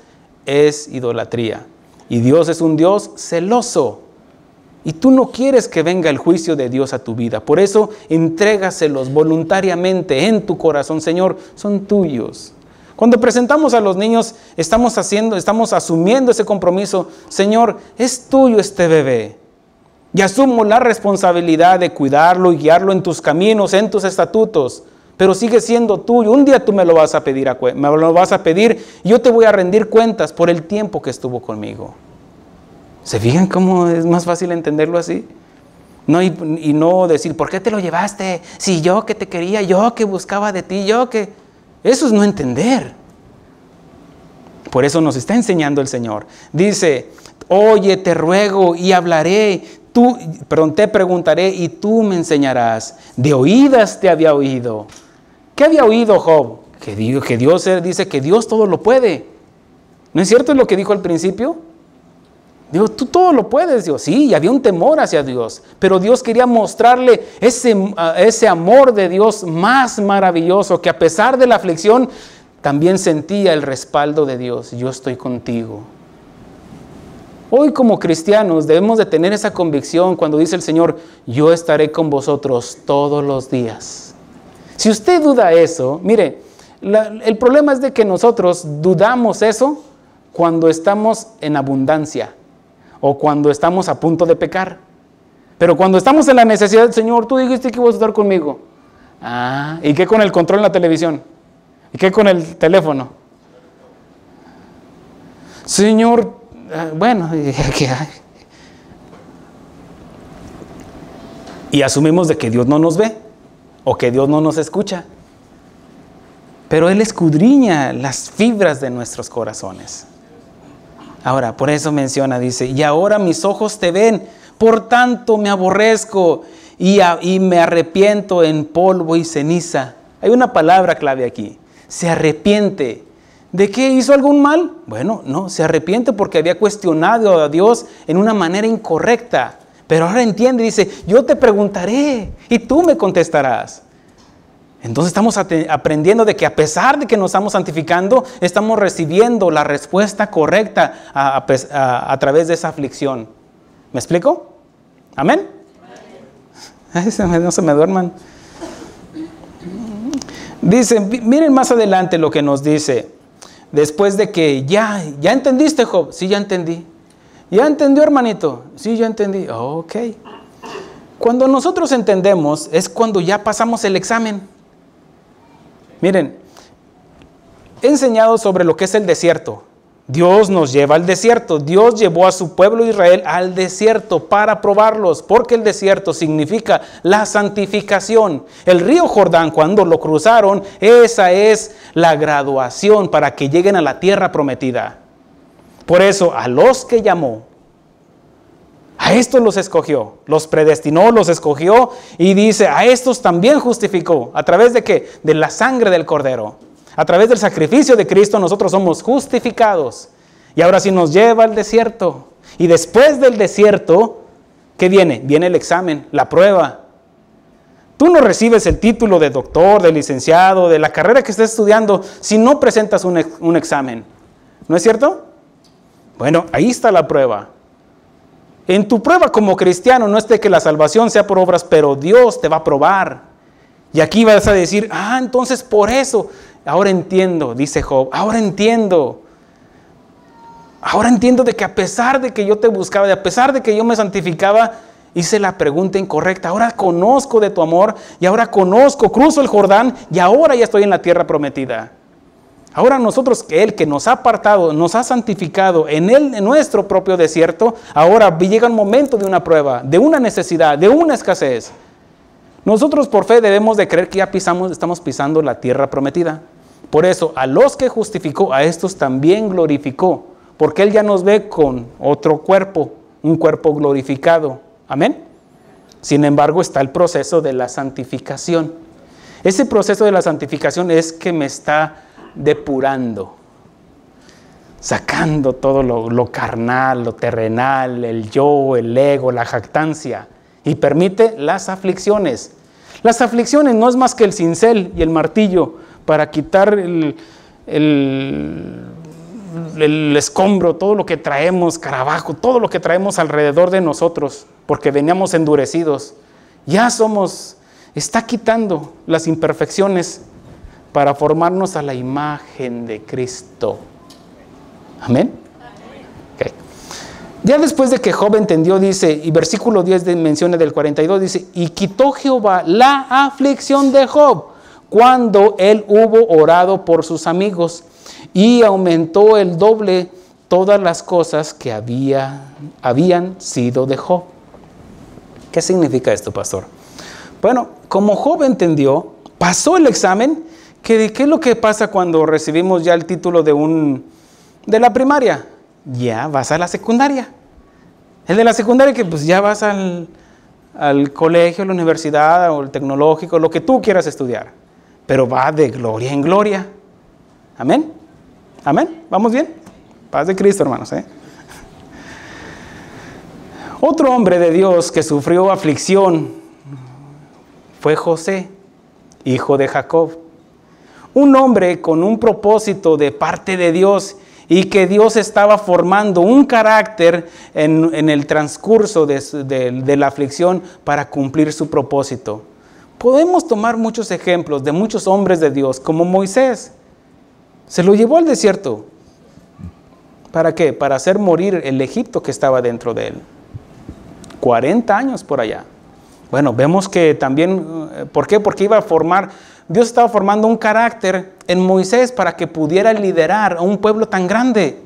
es idolatría. Y Dios es un Dios celoso. Y tú no quieres que venga el juicio de Dios a tu vida. Por eso, entrégaselos voluntariamente en tu corazón. Señor, son tuyos. Cuando presentamos a los niños, estamos asumiendo ese compromiso. Señor, es tuyo este bebé. Y asumo la responsabilidad de cuidarlo y guiarlo en tus caminos, en tus estatutos. Pero sigue siendo tuyo. Un día tú me lo vas a pedir, y yo te voy a rendir cuentas por el tiempo que estuvo conmigo. ¿Se fijan cómo es más fácil entenderlo así? No, y no decir, ¿por qué te lo llevaste? Si yo que te quería, yo que buscaba de ti, yo que... Eso es no entender. Por eso nos está enseñando el Señor. Dice, oye, te ruego y hablaré, te preguntaré y tú me enseñarás. De oídas te había oído. ¿Qué había oído Job? Que Dios dice que Dios todo lo puede. ¿No es cierto lo que dijo al principio? Dios, tú todo lo puedes, Dios. Sí, y había un temor hacia Dios. Pero Dios quería mostrarle ese amor de Dios más maravilloso, que a pesar de la aflicción, también sentía el respaldo de Dios. Yo estoy contigo. Hoy como cristianos debemos de tener esa convicción cuando dice el Señor, yo estaré con vosotros todos los días. Si usted duda eso, mire, el problema es de que nosotros dudamos eso cuando estamos en abundancia o cuando estamos a punto de pecar. Pero cuando estamos en la necesidad, Señor, tú dijiste que ibas a estar conmigo. ¿Y qué con el control en la televisión? ¿Y qué con el teléfono? Señor, bueno, ¿qué hay? Y asumimos de que Dios no nos ve o que Dios no nos escucha. Pero Él escudriña las fibras de nuestros corazones. Ahora, por eso menciona, dice, y ahora mis ojos te ven, por tanto me aborrezco y me arrepiento en polvo y ceniza. Hay una palabra clave aquí, se arrepiente. ¿De qué? ¿Hizo algún mal? Bueno, no, se arrepiente porque había cuestionado a Dios en una manera incorrecta. Pero ahora entiende, dice, yo te preguntaré y tú me contestarás. Entonces estamos aprendiendo de que a pesar de que nos estamos santificando, estamos recibiendo la respuesta correcta a través de esa aflicción. ¿Me explico? ¿Amén? No se me duerman. Dice, miren más adelante lo que nos dice. Después de que ya entendiste, Job. Sí, ya entendí. ¿Ya entendió, hermanito? Sí, ya entendí. Ok. Cuando nosotros entendemos es cuando ya pasamos el examen. Miren, he enseñado sobre lo que es el desierto. Dios nos lleva al desierto. Dios llevó a su pueblo Israel al desierto para probarlos, porque el desierto significa la santificación. El río Jordán, cuando lo cruzaron, esa es la graduación para que lleguen a la tierra prometida. Por eso, a los que llamó, a estos los escogió, los predestinó, los escogió y dice, a estos también justificó. ¿A través de qué? De la sangre del Cordero. A través del sacrificio de Cristo nosotros somos justificados. Y ahora sí nos lleva al desierto. Y después del desierto, ¿qué viene? Viene el examen, la prueba. Tú no recibes el título de doctor, de licenciado, de la carrera que estés estudiando, si no presentas un examen. ¿No es cierto? Bueno, ahí está la prueba. En tu prueba como cristiano no es de que la salvación sea por obras, pero Dios te va a probar. Y aquí vas a decir, entonces por eso, ahora entiendo, dice Job, ahora entiendo de que a pesar de que yo te buscaba, a pesar de que yo me santificaba, hice la pregunta incorrecta. Ahora conozco de tu amor y ahora cruzo el Jordán y ahora ya estoy en la tierra prometida. Ahora nosotros, Él que nos ha apartado, nos ha santificado en nuestro propio desierto, ahora llega un momento de una prueba, de una necesidad, de una escasez. Nosotros por fe debemos de creer que ya estamos pisando la tierra prometida. Por eso, a los que justificó, a estos también glorificó, porque Él ya nos ve con otro cuerpo, un cuerpo glorificado. ¿Amén? Sin embargo, está el proceso de la santificación. Ese proceso de la santificación es que me está depurando. sacando todo lo carnal, lo terrenal, el yo, el ego, la jactancia, y permite las aflicciones. Las aflicciones no es más que el cincel y el martillo para quitar el escombro, todo lo que traemos, carabajo, todo lo que traemos alrededor de nosotros, porque veníamos endurecidos. Ya está quitando las imperfecciones para formarnos a la imagen de Cristo. Amén. Okay. Ya después de que Job entendió, dice, y versículo 10 menciona del 42, dice, y quitó Jehová la aflicción de Job cuando él hubo orado por sus amigos, y aumentó el doble todas las cosas que habían sido de Job. ¿Qué significa esto, pastor? Bueno, como Job entendió, pasó el examen. ¿Qué es lo que pasa cuando recibimos ya el título de la primaria? Ya vas a la secundaria. El de la secundaria que pues ya vas al colegio, a la universidad o el tecnológico, lo que tú quieras estudiar. Pero va de gloria en gloria. Amén. Amén. ¿Vamos bien? Paz de Cristo, hermanos. Otro hombre de Dios que sufrió aflicción fue José, hijo de Jacob. Un hombre con un propósito de parte de Dios y que Dios estaba formando un carácter en el transcurso de la aflicción para cumplir su propósito. Podemos tomar muchos ejemplos de muchos hombres de Dios, como Moisés. Se lo llevó al desierto. ¿Para qué? Para hacer morir el Egipto que estaba dentro de él. 40 años por allá. Bueno, vemos que también, ¿por qué? Porque Dios estaba formando un carácter en Moisés para que pudiera liderar a un pueblo tan grande.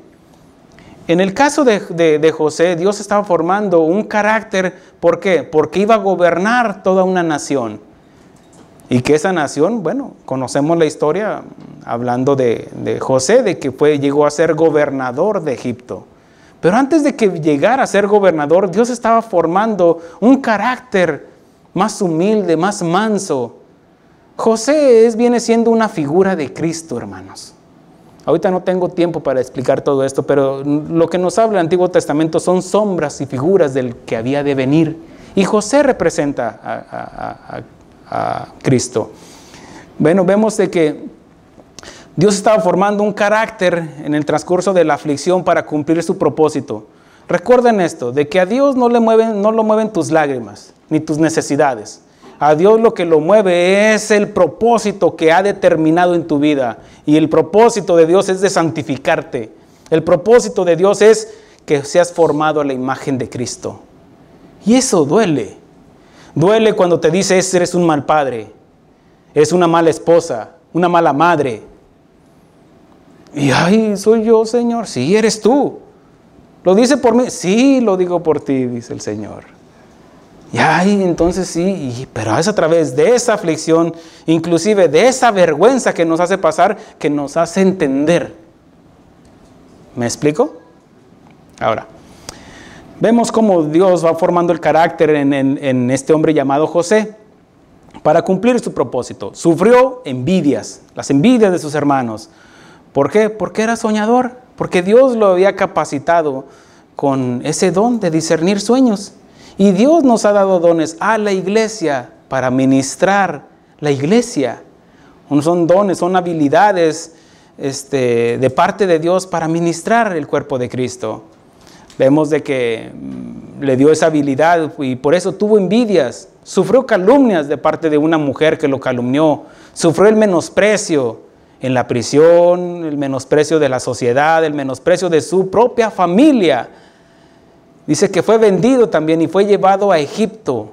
En el caso de José, Dios estaba formando un carácter, ¿por qué? Porque iba a gobernar toda una nación. Y que esa nación, bueno, conocemos la historia hablando de José, de que llegó a ser gobernador de Egipto. Pero antes de que llegara a ser gobernador, Dios estaba formando un carácter más humilde, más manso. José viene siendo una figura de Cristo, hermanos. Ahorita no tengo tiempo para explicar todo esto, pero lo que nos habla el Antiguo Testamento son sombras y figuras del que había de venir. Y José representa a Cristo. Bueno, vemos de que Dios estaba formando un carácter en el transcurso de la aflicción para cumplir su propósito. Recuerden esto, de que a Dios no lo mueven tus lágrimas, ni tus necesidades. A Dios lo que lo mueve es el propósito que ha determinado en tu vida. Y el propósito de Dios es de santificarte. El propósito de Dios es que seas formado a la imagen de Cristo. Y eso duele. Duele cuando te dice, eres un mal padre, es una mala esposa, una mala madre. Y ay, soy yo, Señor. Sí, eres tú. ¿Lo dice por mí? Sí, lo digo por ti, dice el Señor. Y ay, entonces sí, pero es a través de esa aflicción, inclusive de esa vergüenza que nos hace pasar, que nos hace entender. ¿Me explico? Ahora, vemos cómo Dios va formando el carácter en este hombre llamado José para cumplir su propósito. Sufrió envidias, las envidias de sus hermanos. ¿Por qué? Porque era soñador, porque Dios lo había capacitado con ese don de discernir sueños. Y Dios nos ha dado dones a la iglesia para ministrar la iglesia. Son dones, son habilidades de parte de Dios para ministrar el cuerpo de Cristo. Vemos de que le dio esa habilidad y por eso tuvo envidias. Sufrió calumnias de parte de una mujer que lo calumnió. Sufrió el menosprecio en la prisión, el menosprecio de la sociedad, el menosprecio de su propia familia. Dice que fue vendido también y fue llevado a Egipto.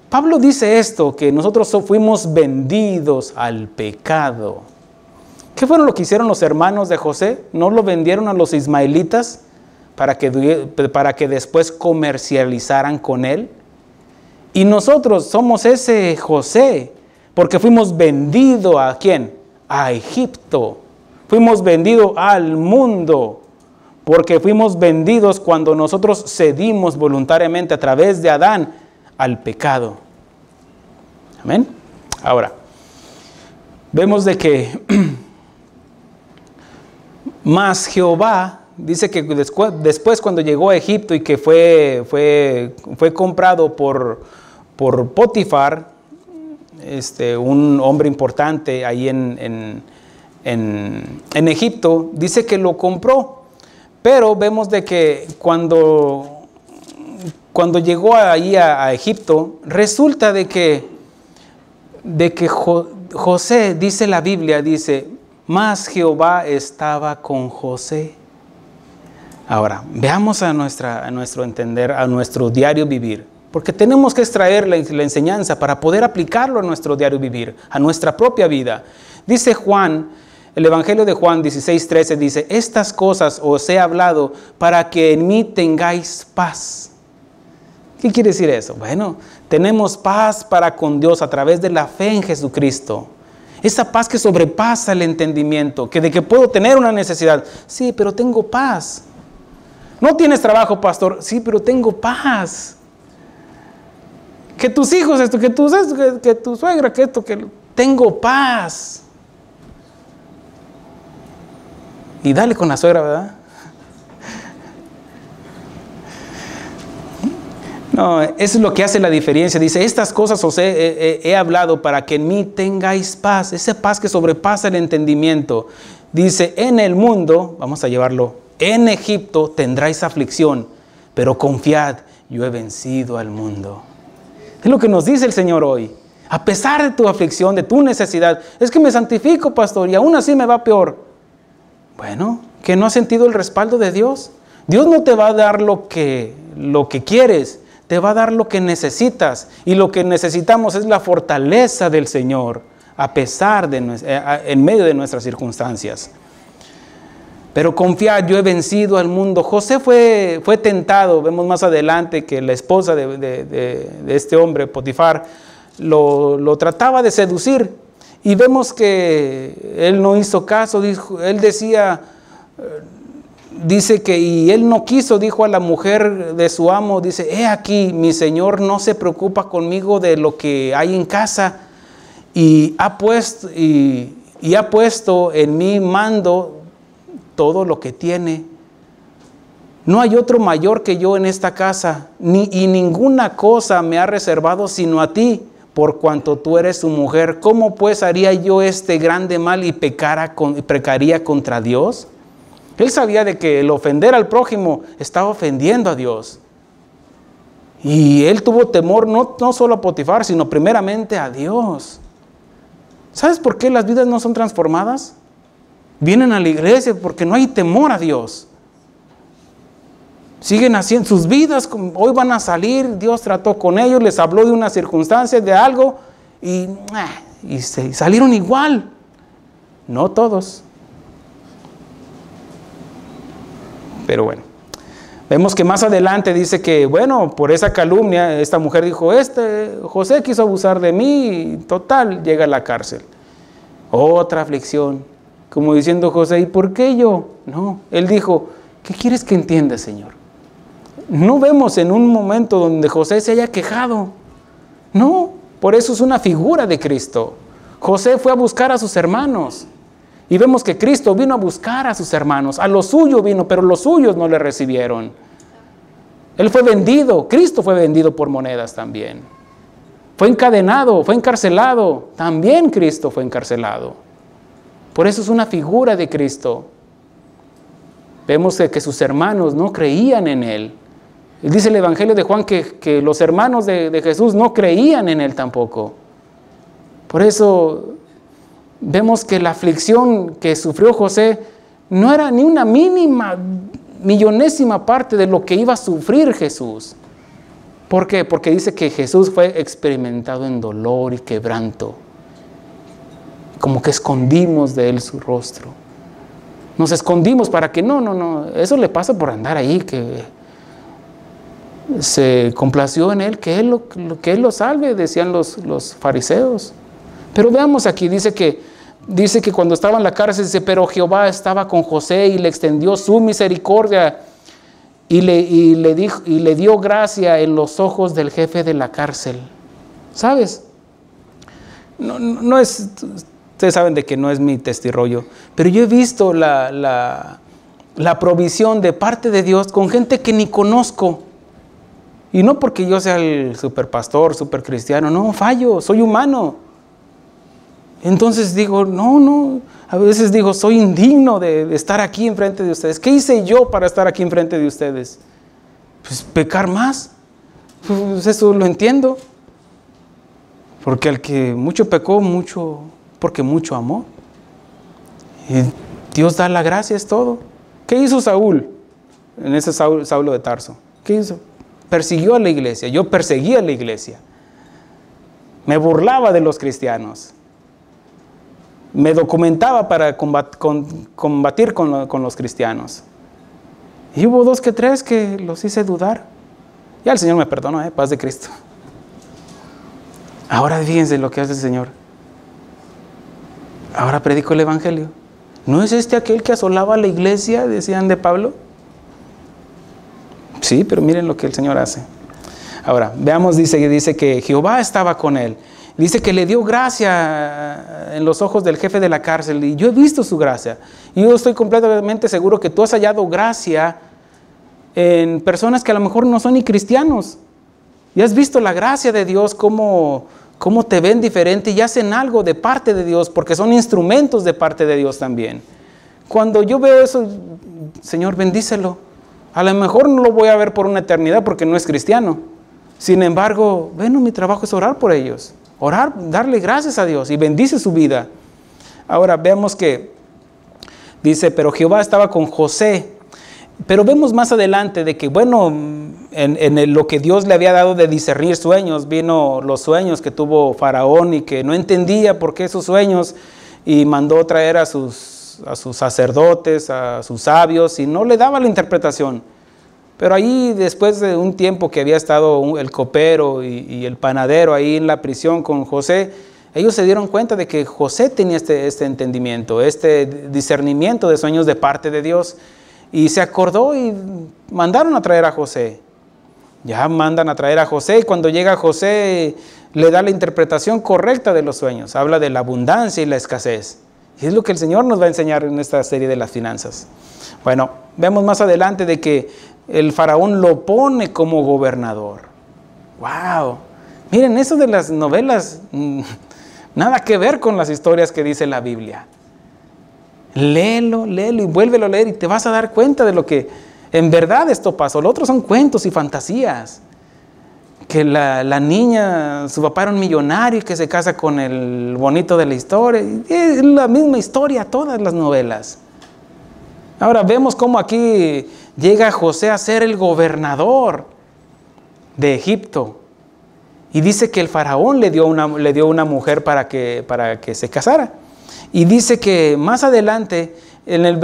Pablo dice esto, que nosotros fuimos vendidos al pecado. ¿Qué fue lo que hicieron los hermanos de José? ¿No lo vendieron a los ismaelitas para que después comercializaran con él? Y nosotros somos ese José, porque fuimos vendidos ¿a quién? A Egipto. Fuimos vendidos al mundo, porque fuimos vendidos cuando nosotros cedimos voluntariamente a través de Adán al pecado. Amén. Ahora, vemos de que más Jehová dice que después cuando llegó a Egipto y que fue comprado por Potifar, un hombre importante ahí en Egipto, dice que lo compró. Pero vemos de que cuando llegó ahí a Egipto, resulta de que José, dice la Biblia, dice, mas Jehová estaba con José. Ahora, veamos a nuestro entender, a nuestro diario vivir, porque tenemos que extraer la enseñanza para poder aplicarlo a nuestro diario vivir, a nuestra propia vida. Dice Juan, el Evangelio de Juan 16:13 dice, estas cosas os he hablado para que en mí tengáis paz. ¿Qué quiere decir eso? Bueno, tenemos paz para con Dios a través de la fe en Jesucristo. Esa paz que sobrepasa el entendimiento, que de que puedo tener una necesidad. Sí, pero tengo paz. ¿No tienes trabajo, pastor? Sí, pero tengo paz. Que tus hijos esto, que tu suegra, que esto, que tengo paz. Y dale con la suegra, ¿verdad? No, eso es lo que hace la diferencia. Dice, estas cosas os he hablado para que en mí tengáis paz. Esa paz que sobrepasa el entendimiento. Dice, en el mundo, vamos a llevarlo, en Egipto tendráis aflicción, pero confiad, yo he vencido al mundo. Es lo que nos dice el Señor hoy. A pesar de tu aflicción, de tu necesidad, es que me santifico, pastor, y aún así me va peor. Bueno, ¿que no has sentido el respaldo de Dios? Dios no te va a dar lo que quieres, te va a dar lo que necesitas. Y lo que necesitamos es la fortaleza del Señor, a pesar en medio de nuestras circunstancias. Pero confiad, yo he vencido al mundo. José fue tentado, vemos más adelante que la esposa de este hombre, Potifar, lo trataba de seducir. Y vemos que él no hizo caso, él dice que, y él no quiso, dijo a la mujer de su amo, dice, he aquí, mi señor no se preocupa conmigo de lo que hay en casa, y ha puesto en mi mando todo lo que tiene. No hay otro mayor que yo en esta casa, y ninguna cosa me ha reservado sino a ti, por cuanto tú eres su mujer. ¿Cómo pues haría yo este grande mal y pecaría contra Dios? Él sabía de que el ofender al prójimo estaba ofendiendo a Dios. Y él tuvo temor no solo a Potifar, sino primeramente a Dios. ¿Sabes por qué las vidas no son transformadas? Vienen a la iglesia porque no hay temor a Dios. Siguen haciendo sus vidas, hoy van a salir, Dios trató con ellos, les habló de una circunstancia, de algo, y salieron igual. No todos. Pero bueno, vemos que más adelante dice que, bueno, por esa calumnia, esta mujer dijo, José quiso abusar de mí, y total, llega a la cárcel. Otra aflicción, como diciendo José, ¿y por qué yo? No, él dijo, ¿qué quieres que entienda, Señor? No vemos en un momento donde José se haya quejado. No, por eso es una figura de Cristo. José fue a buscar a sus hermanos. Y vemos que Cristo vino a buscar a sus hermanos. A lo suyo vino, pero los suyos no le recibieron. Él fue vendido. Cristo fue vendido por monedas también. Fue encadenado, fue encarcelado. También Cristo fue encarcelado. Por eso es una figura de Cristo. Vemos que sus hermanos no creían en Él. Dice el Evangelio de Juan que los hermanos de Jesús no creían en Él tampoco. Por eso vemos que la aflicción que sufrió José no era ni una mínima, millonésima parte de lo que iba a sufrir Jesús. ¿Por qué? Porque dice que Jesús fue experimentado en dolor y quebranto. Como que escondimos de Él su rostro. Nos escondimos para que no, eso le pasa por andar ahí, que se complació en Él, que Él lo salve, decían los fariseos. Pero veamos aquí, dice que cuando estaba en la cárcel, dice, pero Jehová estaba con José y le extendió su misericordia y le dio gracia en los ojos del jefe de la cárcel. ¿Sabes? No es... Ustedes saben de que no es mi testirollo, pero yo he visto la la provisión de parte de Dios con gente que ni conozco. Y no porque yo sea el super pastor, super cristiano, no, fallo, soy humano. Entonces digo, no, a veces digo, soy indigno de estar aquí enfrente de ustedes. ¿Qué hice yo para estar aquí enfrente de ustedes? Pues pecar más. Pues eso lo entiendo. Porque al que mucho pecó, mucho, porque mucho amó. Y Dios da la gracia, es todo. ¿Qué hizo Saúl? En ese Saulo de Tarso. ¿Qué hizo? Persiguió a la iglesia. Yo perseguía a la iglesia. Me burlaba de los cristianos. Me documentaba para combatir con los cristianos. Y hubo 2 que 3 que los hice dudar. Ya el Señor me perdonó, paz de Cristo. Ahora fíjense lo que hace el Señor. Ahora predico el evangelio. ¿No es este aquel que asolaba la iglesia? Decían de Pablo. Sí, pero miren lo que el Señor hace. Ahora, veamos, dice que Jehová estaba con él. Dice que le dio gracia en los ojos del jefe de la cárcel. Y yo he visto su gracia. Y yo estoy completamente seguro que tú has hallado gracia en personas que a lo mejor no son ni cristianos. Y has visto la gracia de Dios, cómo te ven diferente y hacen algo de parte de Dios, porque son instrumentos de parte de Dios también. Cuando yo veo eso, Señor, bendícelo. A lo mejor no lo voy a ver por una eternidad porque no es cristiano. Sin embargo, bueno, mi trabajo es orar por ellos. Orar, darle gracias a Dios y bendice su vida. Ahora vemos que dice, pero Jehová estaba con José. Pero vemos más adelante de que, bueno, en lo que Dios le había dado de discernir sueños, vino los sueños que tuvo Faraón y que no entendía por qué esos sueños y mandó traer a sus sacerdotes, a sus sabios y no le daba la interpretación. Pero ahí, después de un tiempo que había estado el copero y el panadero ahí en la prisión con José, ellos se dieron cuenta de que José tenía este entendimiento, este discernimiento de sueños de parte de Dios. Y se acordó y mandaron a traer a José. Ya mandan a traer a José y cuando llega José le da la interpretación correcta de los sueños. Habla de la abundancia y la escasez. Y es lo que el Señor nos va a enseñar en esta serie de las finanzas. Bueno, vemos más adelante de que el faraón lo pone como gobernador. ¡Wow! Miren, eso de las novelas, nada que ver con las historias que dice la Biblia. Léelo y vuélvelo a leer y te vas a dar cuenta de lo que en verdad esto pasó. Lo otro son cuentos y fantasías. Que la niña, su papá era un millonario y que se casa con el bonito de la historia. Es la misma historia, todas las novelas. Ahora vemos cómo aquí llega José a ser el gobernador de Egipto. Y dice que el faraón le dio una mujer para que se casara. Y dice que más adelante, en el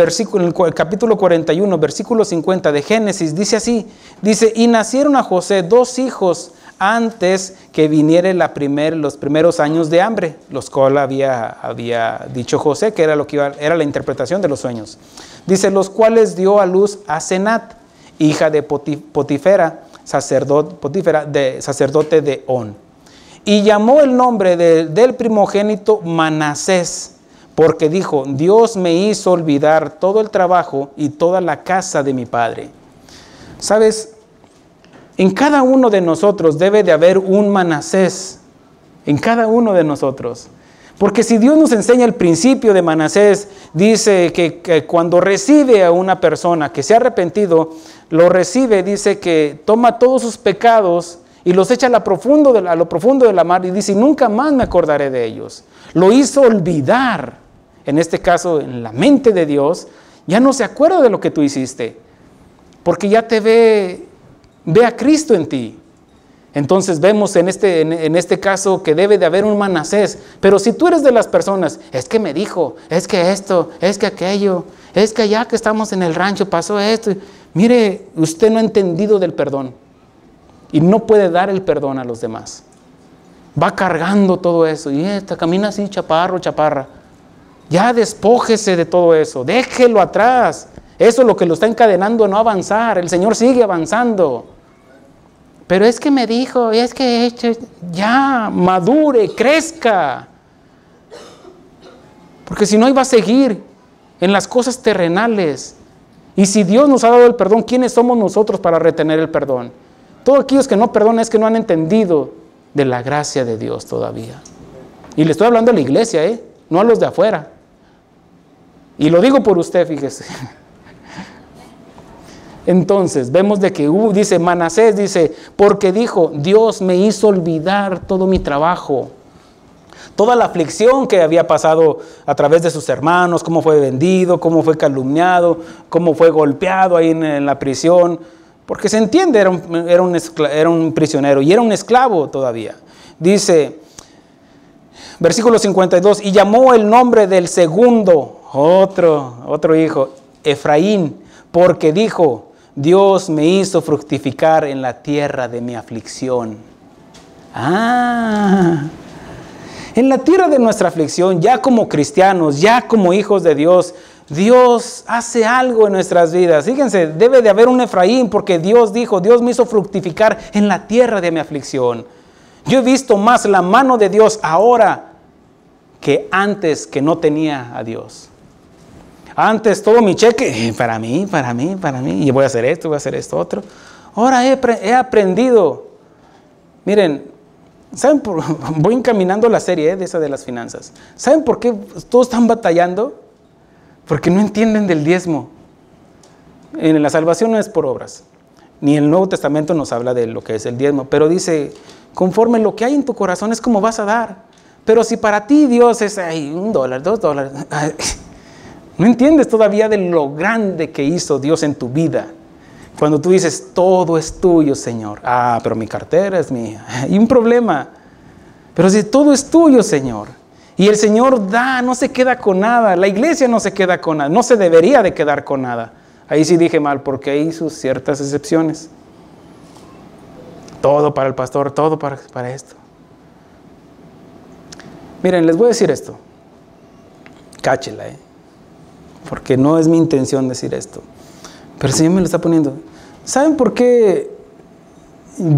capítulo 41, versículo 50 de Génesis, dice así, dice, y nacieron a José 2 hijos antes que viniera los primeros años de hambre, los cuales había dicho José, que era era la interpretación de los sueños. Dice, los cuales dio a luz a Senat, hija de Potifera, sacerdote de On. Y llamó el nombre del primogénito Manasés, porque dijo, Dios me hizo olvidar todo el trabajo y toda la casa de mi padre. ¿Sabes? En cada uno de nosotros debe de haber un Manasés. En cada uno de nosotros. Porque si Dios nos enseña el principio de Manasés, dice que cuando recibe a una persona que se ha arrepentido, lo recibe, dice que toma todos sus pecados y los echa a lo profundo de la mar y dice, nunca más me acordaré de ellos. Lo hizo olvidar. En este caso, en la mente de Dios, ya no se acuerda de lo que tú hiciste, porque ya te ve a Cristo en ti. Entonces vemos en este caso que debe de haber un Manasés. Pero si tú eres de las personas, es que me dijo, es que esto, es que aquello, es que allá que estamos en el rancho pasó esto. Mire, usted no ha entendido del perdón y no puede dar el perdón a los demás. Va cargando todo eso y camina así chaparra. Ya despójese de todo eso, déjelo atrás. Eso es lo que lo está encadenando a no avanzar. El Señor sigue avanzando. Pero es que me dijo, es que ya madure, crezca. Porque si no iba a seguir en las cosas terrenales. Y si Dios nos ha dado el perdón, ¿quiénes somos nosotros para retener el perdón? Todos aquellos que no perdonan es que no han entendido de la gracia de Dios todavía. Y le estoy hablando a la iglesia, no a los de afuera. Y lo digo por usted, fíjese. Entonces, vemos de que dice Manasés, dice, porque dijo, Dios me hizo olvidar todo mi trabajo. Toda la aflicción que había pasado a través de sus hermanos, cómo fue vendido, cómo fue calumniado, cómo fue golpeado ahí en la prisión. Porque se entiende, era un prisionero y era un esclavo todavía. Dice, versículo 52, y llamó el nombre del segundo, otro hijo, Efraín, porque dijo, Dios me hizo fructificar en la tierra de mi aflicción. En la tierra de nuestra aflicción, ya como cristianos, ya como hijos de Dios, Dios hace algo en nuestras vidas. Fíjense, debe de haber un Efraín, porque Dios dijo, Dios me hizo fructificar en la tierra de mi aflicción. Yo he visto más la mano de Dios ahora que antes que no tenía a Dios. Antes todo mi cheque, para mí, y voy a hacer esto, otro. Ahora he aprendido. Miren, ¿saben voy encaminando la serie de esa de las finanzas. ¿Saben por qué todos están batallando? Porque no entienden del diezmo. En la salvación no es por obras. Ni el Nuevo Testamento nos habla de lo que es el diezmo. Pero dice, conforme lo que hay en tu corazón es como vas a dar. Pero si para ti Dios es $1, $2, no entiendes todavía de lo grande que hizo Dios en tu vida. Cuando tú dices, todo es tuyo, Señor. Pero mi cartera es mía. Y un problema. Pero si todo es tuyo, Señor. Y el Señor da, no se queda con nada. La iglesia no se queda con nada. No se debería de quedar con nada. Ahí sí dije mal, porque hay sus ciertas excepciones. Todo para el pastor, todo para esto. Miren, les voy a decir esto. Cáchela, porque no es mi intención decir esto. Pero el Señor me lo está poniendo. ¿Saben por qué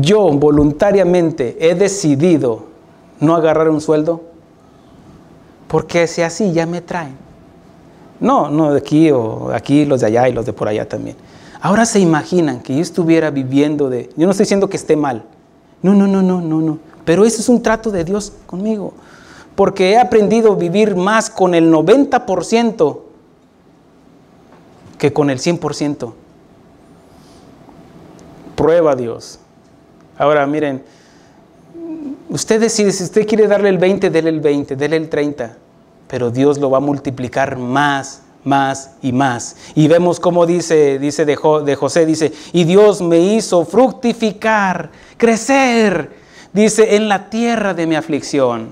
yo voluntariamente he decidido no agarrar un sueldo? Porque si así ya me traen. No de aquí o aquí, los de allá y los de por allá también. Ahora se imaginan que yo estuviera viviendo de... Yo no estoy diciendo que esté mal. No. Pero ese es un trato de Dios conmigo. Porque he aprendido a vivir más con el 90% que con el 100%. Prueba a Dios. Ahora miren, usted decide, si usted quiere darle el 20, dele el 20, dele el 30, pero Dios lo va a multiplicar más y más. Y vemos cómo dice de José, dice, y Dios me hizo fructificar, crecer, dice, en la tierra de mi aflicción.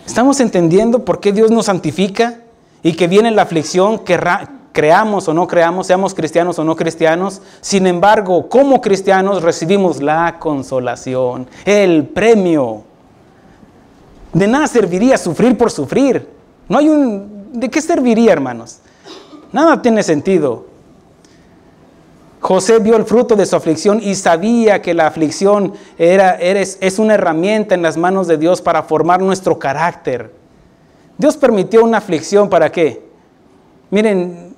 ¿Estamos entendiendo por qué Dios nos santifica? Y que viene la aflicción, que creamos o no creamos, seamos cristianos o no cristianos. Sin embargo, como cristianos recibimos la consolación, el premio. De nada serviría sufrir por sufrir. ¿De qué serviría, hermanos? Nada tiene sentido. José vio el fruto de su aflicción y sabía que la aflicción es una herramienta en las manos de Dios para formar nuestro carácter. Dios permitió una aflicción, ¿para qué? Miren,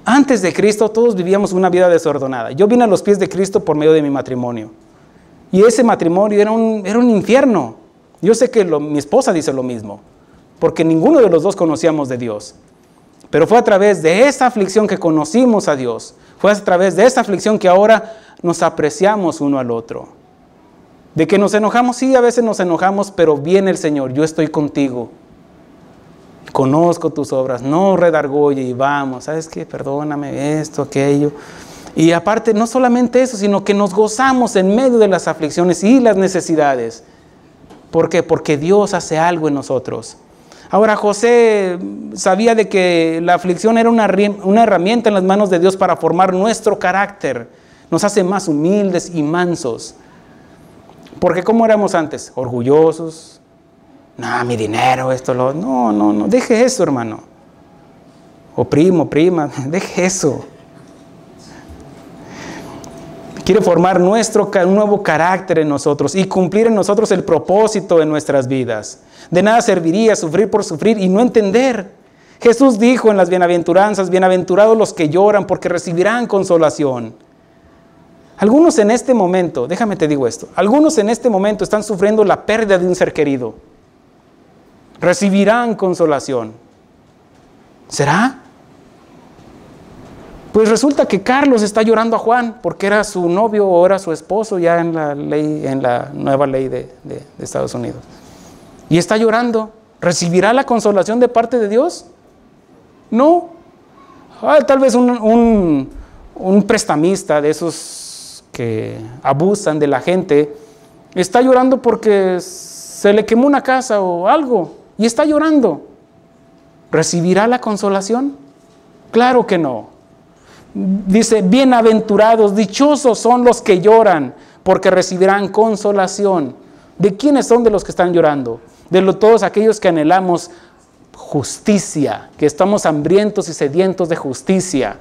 antes de Cristo todos vivíamos una vida desordenada. Yo vine a los pies de Cristo por medio de mi matrimonio. Y ese matrimonio era un infierno. Yo sé que mi esposa dice lo mismo, porque ninguno de los dos conocíamos de Dios. Pero fue a través de esa aflicción que conocimos a Dios. Fue a través de esa aflicción que ahora nos apreciamos uno al otro. De que nos enojamos, sí, a veces nos enojamos, pero viene el Señor, yo estoy contigo. Conozco tus obras, no redarguye y vamos, ¿sabes qué? Perdóname esto, aquello. Y aparte, no solamente eso, sino que nos gozamos en medio de las aflicciones y las necesidades. ¿Por qué? Porque Dios hace algo en nosotros. Ahora José sabía de que la aflicción era una herramienta en las manos de Dios para formar nuestro carácter. Nos hace más humildes y mansos. Porque ¿cómo éramos antes? Orgullosos. No, mi dinero, No, deje eso, hermano. O primo, prima, deje eso. Quiere formar un nuevo carácter en nosotros y cumplir en nosotros el propósito de nuestras vidas. De nada serviría sufrir por sufrir y no entender. Jesús dijo en las bienaventuranzas, bienaventurados los que lloran porque recibirán consolación. Algunos en este momento, déjame te digo esto, algunos en este momento están sufriendo la pérdida de un ser querido. Recibirán consolación. ¿Será? Pues resulta que Carlos está llorando a Juan porque era su novio o era su esposo ya en la nueva ley de Estados Unidos. Y está llorando. ¿Recibirá la consolación de parte de Dios? No. Tal vez un prestamista de esos que abusan de la gente está llorando porque se le quemó una casa o algo y está llorando. ¿Recibirá la consolación? Claro que no. Dice, bienaventurados, dichosos son los que lloran porque recibirán consolación. ¿De quiénes son de los que están llorando? De todos aquellos que anhelamos justicia, que estamos hambrientos y sedientos de justicia.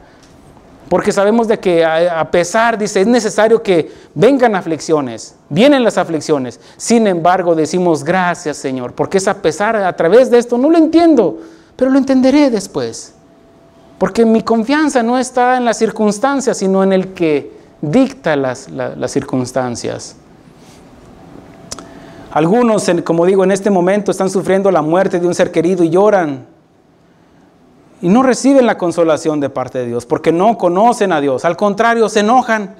Porque sabemos de que a pesar, dice, es necesario que vengan aflicciones, vienen las aflicciones. Sin embargo, decimos gracias, Señor, porque es a pesar, a través de esto, no lo entiendo, pero lo entenderé después. Porque mi confianza no está en las circunstancias, sino en el que dicta las circunstancias. Algunos, como digo, en este momento están sufriendo la muerte de un ser querido y lloran. Y no reciben la consolación de parte de Dios, porque no conocen a Dios. Al contrario, se enojan.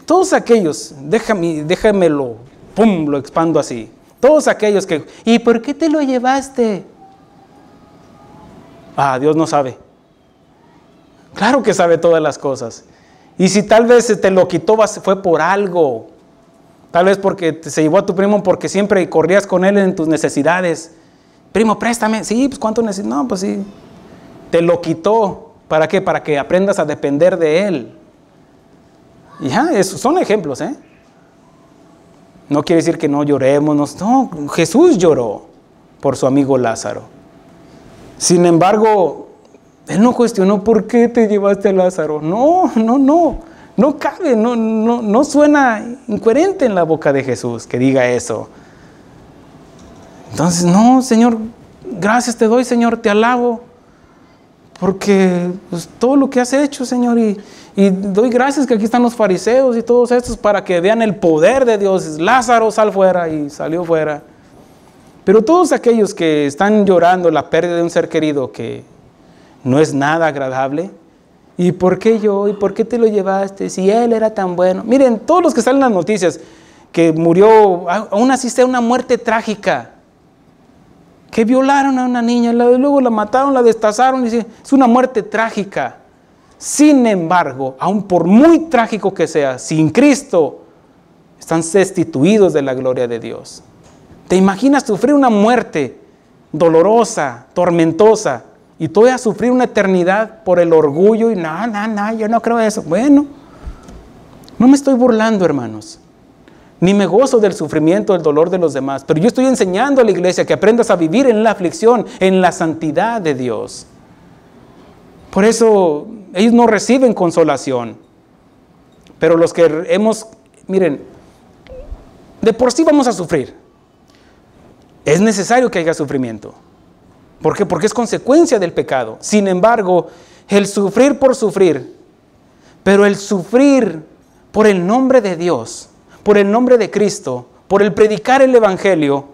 Todos aquellos, déjamelo, pum, lo expando así. Todos aquellos que, ¿y por qué te lo llevaste? Dios no sabe. Claro que sabe todas las cosas. Y si tal vez te lo quitó, fue por algo. Tal vez porque se llevó a tu primo porque siempre corrías con él en tus necesidades. Primo, préstame. Sí, pues ¿cuánto necesitas? No, pues sí. Te lo quitó. ¿Para qué? Para que aprendas a depender de él. Y ya, esos son ejemplos, ¿eh? No quiere decir que no lloremos. No, Jesús lloró por su amigo Lázaro. Sin embargo, él no cuestionó por qué te llevaste a Lázaro. No cabe, no suena incoherente en la boca de Jesús que diga eso. Entonces, no, Señor, gracias te doy, Señor, te alabo. Porque pues, todo lo que has hecho, Señor, y doy gracias que aquí están los fariseos y todos estos para que vean el poder de Dios. Lázaro, sal fuera, y salió fuera. Pero todos aquellos que están llorando la pérdida de un ser querido que no es nada agradable, ¿y por qué yo? ¿Y por qué te lo llevaste? Si él era tan bueno. Miren, todos los que salen en las noticias que murió, aún así sea una muerte trágica, que violaron a una niña, luego la mataron, la destazaron, y es una muerte trágica. Sin embargo, aun por muy trágico que sea, sin Cristo, están destituidos de la gloria de Dios. ¿Te imaginas sufrir una muerte dolorosa, tormentosa, y tú vas a sufrir una eternidad por el orgullo? Y no, yo no creo eso. Bueno, no me estoy burlando, hermanos. Ni me gozo del sufrimiento, del dolor de los demás. Pero yo estoy enseñando a la iglesia que aprendas a vivir en la aflicción, en la santidad de Dios. Por eso ellos no reciben consolación. Pero los que miren, de por sí vamos a sufrir. Es necesario que haya sufrimiento. ¿Por qué? Porque es consecuencia del pecado. Sin embargo, el sufrir por sufrir, pero el sufrir por el nombre de Dios, por el nombre de Cristo, por el predicar el Evangelio,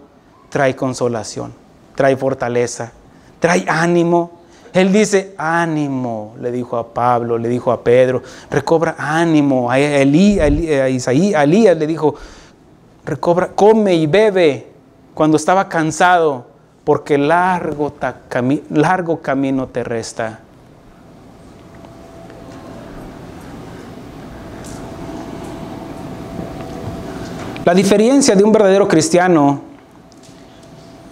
trae consolación, trae fortaleza, trae ánimo. Él dice, ánimo, le dijo a Pablo, le dijo a Pedro, recobra ánimo. A Elías le dijo, recobra, come y bebe cuando estaba cansado, porque largo camino te resta. La diferencia de un verdadero cristiano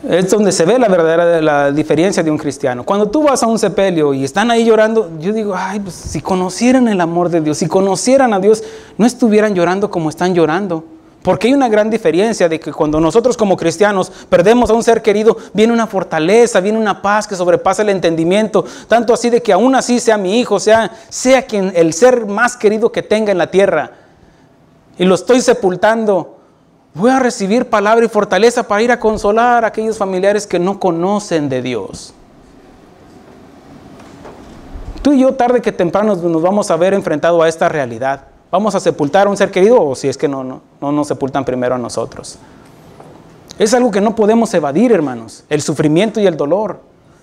es donde se ve la diferencia de un cristiano. Cuando tú vas a un sepelio y están ahí llorando, yo digo, pues si conocieran el amor de Dios, si conocieran a Dios, no estuvieran llorando como están llorando. Porque hay una gran diferencia de que cuando nosotros como cristianos perdemos a un ser querido, viene una fortaleza, viene una paz que sobrepasa el entendimiento, tanto así de que aún así sea mi hijo, sea quien el ser más querido que tenga en la tierra, y lo estoy sepultando, voy a recibir palabra y fortaleza para ir a consolar a aquellos familiares que no conocen de Dios. Tú y yo tarde que temprano nos vamos a ver enfrentados a esta realidad. Vamos a sepultar a un ser querido, o si es que no nos sepultan primero a nosotros. Es algo que no podemos evadir, hermanos, el sufrimiento y el dolor.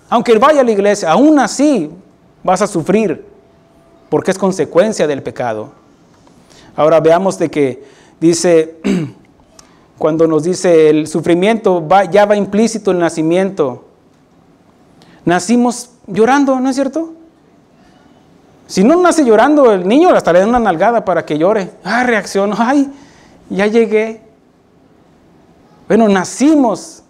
Aunque vaya a la iglesia, aún así vas a sufrir, porque es consecuencia del pecado. Ahora veamos de que dice, cuando nos dice el sufrimiento, ya va implícito el nacimiento. Nacimos llorando, ¿no es cierto? Si no nace llorando el niño, hasta le da una nalgada para que llore. Reacciono, ya llegué. Bueno, nacimos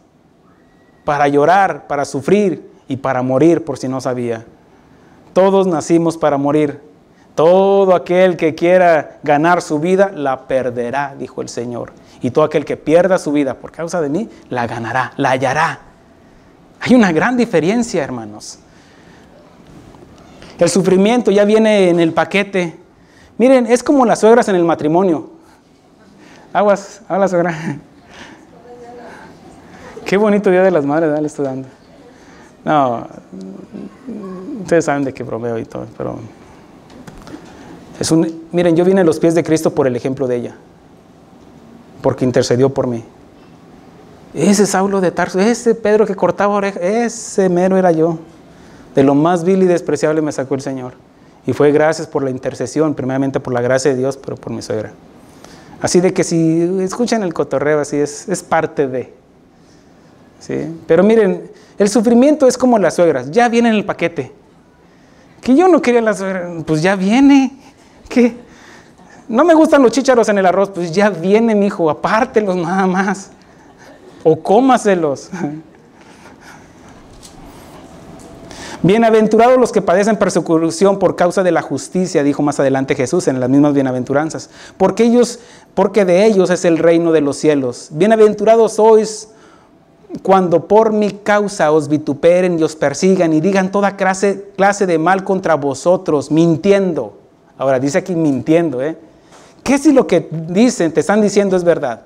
para llorar, para sufrir y para morir, por si no sabía. Todos nacimos para morir. Todo aquel que quiera ganar su vida, la perderá, dijo el Señor. Y todo aquel que pierda su vida por causa de mí, la ganará, la hallará. Hay una gran diferencia, hermanos. El sufrimiento ya viene en el paquete. Miren, es como las suegras en el matrimonio. Aguas, habla suegra. Qué bonito Día de las Madres, ¿verdad? Le estoy dando. No, ustedes saben de qué bromeo y todo, pero miren, yo vine a los pies de Cristo por el ejemplo de ella, porque intercedió por mí. Ese Saulo de Tarso, ese Pedro que cortaba orejas, ese mero era yo. De lo más vil y despreciable me sacó el Señor. Y fue gracias por la intercesión, primeramente por la gracia de Dios, pero por mi suegra. Así de que si escuchan el cotorreo, así es parte de. ¿Sí? Pero miren, el sufrimiento es como las suegras, ya viene en el paquete. Que yo no quería la suegra, pues ya viene. ¿Qué? No me gustan los chícharos en el arroz, pues ya viene, mijo, apártelos nada más. O cómaselos. Bienaventurados los que padecen persecución por causa de la justicia, dijo más adelante Jesús en las mismas bienaventuranzas, porque de ellos es el reino de los cielos. Bienaventurados sois cuando por mi causa os vituperen y os persigan y digan toda clase de mal contra vosotros, mintiendo. Ahora dice aquí mintiendo, ¿Qué si lo que dicen, te están diciendo es verdad?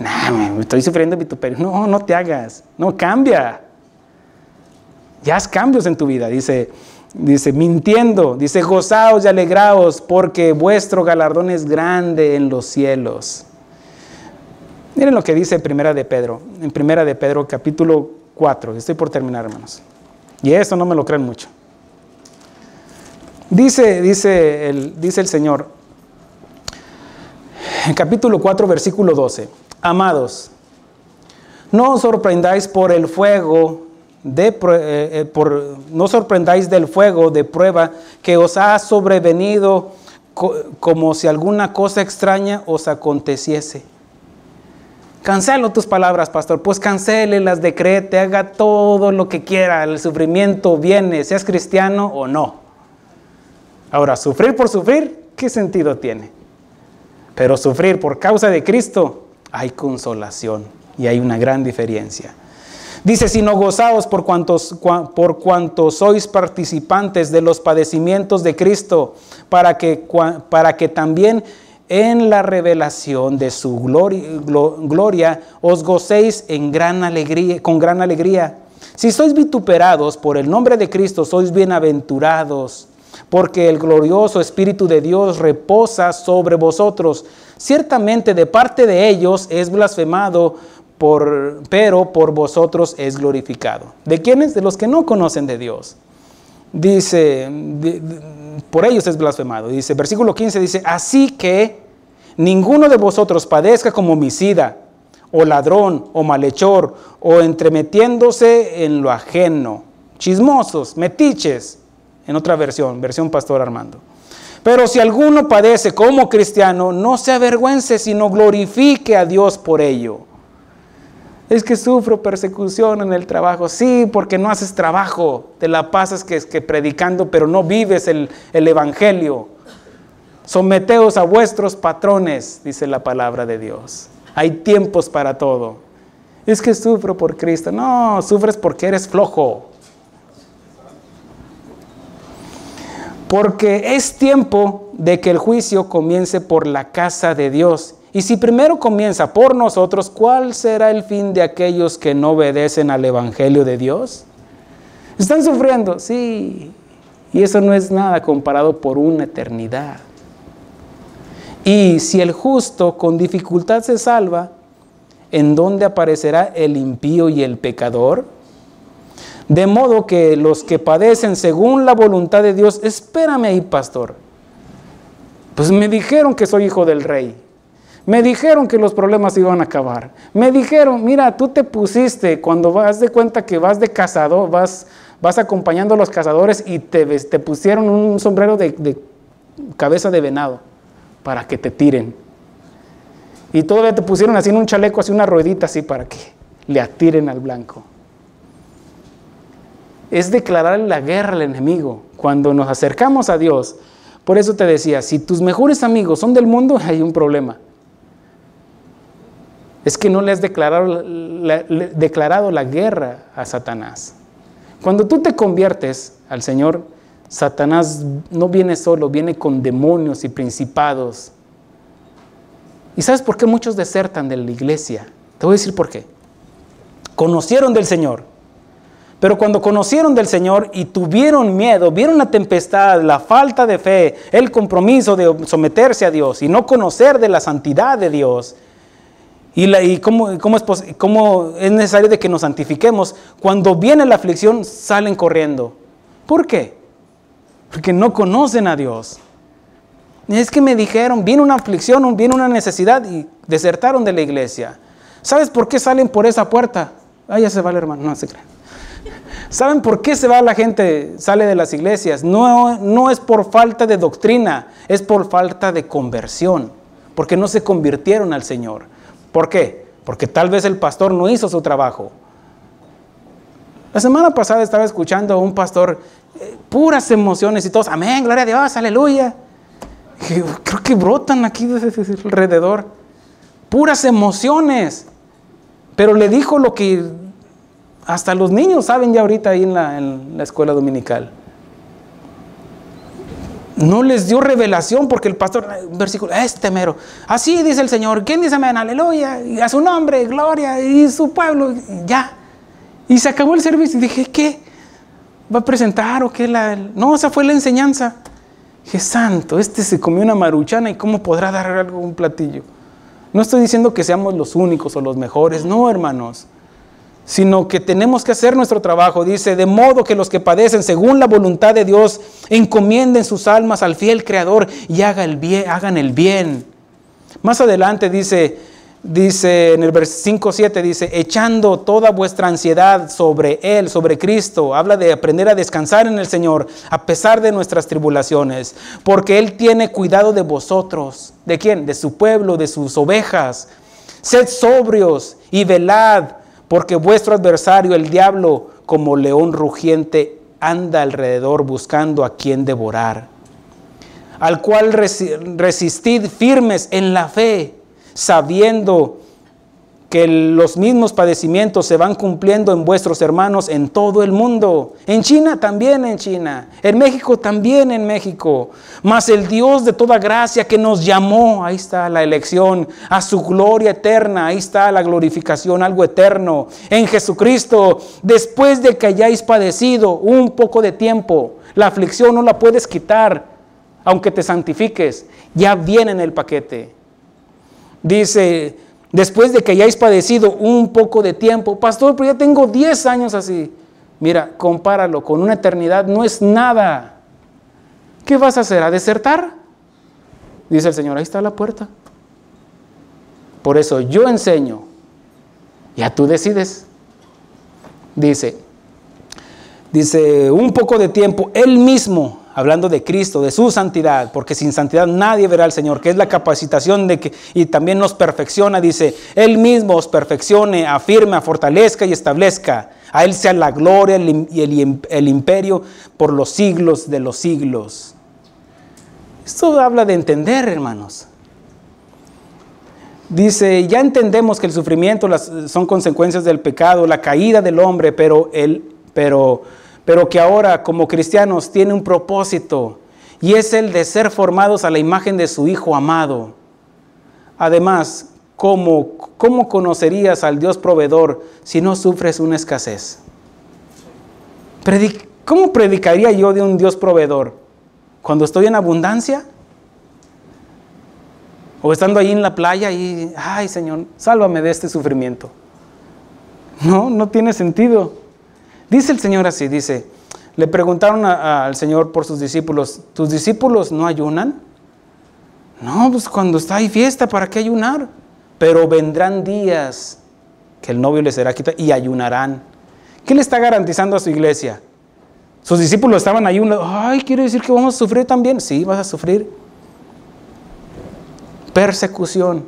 Me estoy sufriendo vituperio. No te hagas. No, cambia. Ya haz cambios en tu vida. Dice mintiendo. Dice, gozaos y alegraos porque vuestro galardón es grande en los cielos. Miren lo que dice en Primera de Pedro capítulo 4. Estoy por terminar, hermanos. Y eso no me lo creen mucho. Dice el Señor en capítulo 4, versículo 12. Amados, no os sorprendáis por el fuego no sorprendáis del fuego de prueba que os ha sobrevenido como si alguna cosa extraña os aconteciese. Cancelo tus palabras, pastor. Pues cancélelas, decrete, haga todo lo que quiera. El sufrimiento viene, seas cristiano o no. Ahora, sufrir por sufrir, ¿qué sentido tiene? Pero sufrir por causa de Cristo, hay consolación y hay una gran diferencia. Dice, sino gozaos por cuanto sois participantes de los padecimientos de Cristo, para que también en la revelación de su gloria os gocéis con gran alegría. Si sois vituperados por el nombre de Cristo, sois bienaventurados, porque el glorioso Espíritu de Dios reposa sobre vosotros. Ciertamente de parte de ellos es blasfemado, pero por vosotros es glorificado. ¿De quiénes? De los que no conocen de Dios. Dice, por ellos es blasfemado. Dice, versículo 15 dice, así que ninguno de vosotros padezca como homicida, o ladrón, o malhechor, o entremetiéndose en lo ajeno, chismosos, metiches, en otra versión Pastor Armando. Pero si alguno padece como cristiano, no se avergüence, sino glorifique a Dios por ello. Es que sufro persecución en el trabajo. Sí, porque no haces trabajo, te la pasas que predicando, pero no vives el evangelio. Someteos a vuestros patrones, dice la palabra de Dios. Hay tiempos para todo. Es que sufro por Cristo. No, sufres porque eres flojo. Porque es tiempo de que el juicio comience por la casa de Dios. Y si primero comienza por nosotros, ¿cuál será el fin de aquellos que no obedecen al evangelio de Dios? ¿Están sufriendo? Sí. Y eso no es nada comparado por una eternidad. Y si el justo con dificultad se salva, ¿en dónde aparecerá el impío y el pecador? De modo que los que padecen según la voluntad de Dios, espérame ahí, pastor. Pues me dijeron que soy hijo del rey. Me dijeron que los problemas iban a acabar. Me dijeron, mira, tú te pusiste, cuando vas de cuenta que vas de cazador, vas acompañando a los cazadores y te pusieron un sombrero de cabeza de venado para que te tiren. Y todavía te pusieron así en un chaleco, así una ruedita así para que le atiren al blanco. Es declarar la guerra al enemigo cuando nos acercamos a Dios. Por eso te decía, si tus mejores amigos son del mundo, hay un problema. Es que no le has declarado la guerra a Satanás. Cuando tú te conviertes al Señor, Satanás no viene solo, viene con demonios y principados. ¿Y sabes por qué muchos desertan de la iglesia? Te voy a decir por qué. Conocieron del Señor, pero cuando conocieron del Señor y tuvieron miedo, vieron la tempestad, la falta de fe, el compromiso de someterse a Dios y no conocer de la santidad de Dios, y cómo es necesario de que nos santifiquemos, cuando viene la aflicción salen corriendo. ¿Por qué? Porque no conocen a Dios. Es que me dijeron, viene una aflicción, viene una necesidad y desertaron de la iglesia. ¿Sabes por qué salen por esa puerta? Ya se va el hermano, no se crean. ¿Saben por qué se va la gente, sale de las iglesias? No es por falta de doctrina, es por falta de conversión, porque no se convirtieron al Señor. ¿Por qué? Porque tal vez el pastor no hizo su trabajo. La semana pasada estaba escuchando a un pastor, puras emociones y todos, amén, gloria a Dios, aleluya. Y creo que brotan aquí alrededor, puras emociones. Pero le dijo lo que hasta los niños saben ya ahorita ahí en la escuela dominical. No les dio revelación porque el pastor, versículo, mero, así dice el Señor, ¿quién dice amén? Aleluya, y a su nombre, gloria, y su pueblo, ya. Y se acabó el servicio y dije, ¿qué? ¿Va a presentar o qué? No, esa fue la enseñanza. Dije, santo, se comió una maruchana y ¿cómo podrá dar algo un platillo? No estoy diciendo que seamos los únicos o los mejores, no, hermanos, sino que tenemos que hacer nuestro trabajo. Dice, de modo que los que padecen según la voluntad de Dios encomienden sus almas al fiel Creador y hagan el bien. Más adelante dice en el versículo 5:7, dice, echando toda vuestra ansiedad sobre Él, sobre Cristo. Habla de aprender a descansar en el Señor a pesar de nuestras tribulaciones, porque Él tiene cuidado de vosotros. ¿De quién? De su pueblo, de sus ovejas. Sed sobrios y velad, porque vuestro adversario, el diablo, como león rugiente, anda alrededor buscando a quien devorar. Al cual resistid firmes en la fe, sabiendo que los mismos padecimientos se van cumpliendo en vuestros hermanos en todo el mundo. En China también en China, en México también en México. Mas el Dios de toda gracia que nos llamó, ahí está la elección, a su gloria eterna, ahí está la glorificación, algo eterno, en Jesucristo, después de que hayáis padecido un poco de tiempo. La aflicción no la puedes quitar, aunque te santifiques, ya viene en el paquete. Dice, después de que hayáis padecido un poco de tiempo, pastor, pero ya tengo 10 años así. Mira, compáralo con una eternidad, no es nada. ¿Qué vas a hacer? ¿A desertar? Dice el Señor, ahí está la puerta. Por eso yo enseño, ya tú decides. Dice, un poco de tiempo, Él mismo, hablando de Cristo, de su santidad, porque sin santidad nadie verá al Señor, que es la capacitación de que, y también nos perfecciona, dice, Él mismo os perfeccione, afirme, fortalezca y establezca. A Él sea la gloria y el imperio por los siglos de los siglos. Esto habla de entender, hermanos. Dice, ya entendemos que el sufrimiento son consecuencias del pecado, la caída del hombre, pero que ahora como cristianos tiene un propósito, y es el de ser formados a la imagen de su Hijo amado. Además, ¿cómo conocerías al Dios proveedor si no sufres una escasez? ¿Cómo predicaría yo de un Dios proveedor? ¿Cuando estoy en abundancia? ¿O estando ahí en la playa y, ay Señor, sálvame de este sufrimiento? No tiene sentido. Dice el Señor así, dice, le preguntaron al Señor por sus discípulos, ¿tus discípulos no ayunan? No, pues cuando está ahí fiesta, ¿para qué ayunar? Pero vendrán días que el novio les será quitado y ayunarán. ¿Qué le está garantizando a su iglesia? Sus discípulos estaban ayunando. Ay, ¿quiere decir que vamos a sufrir también? Sí, vas a sufrir. Persecución.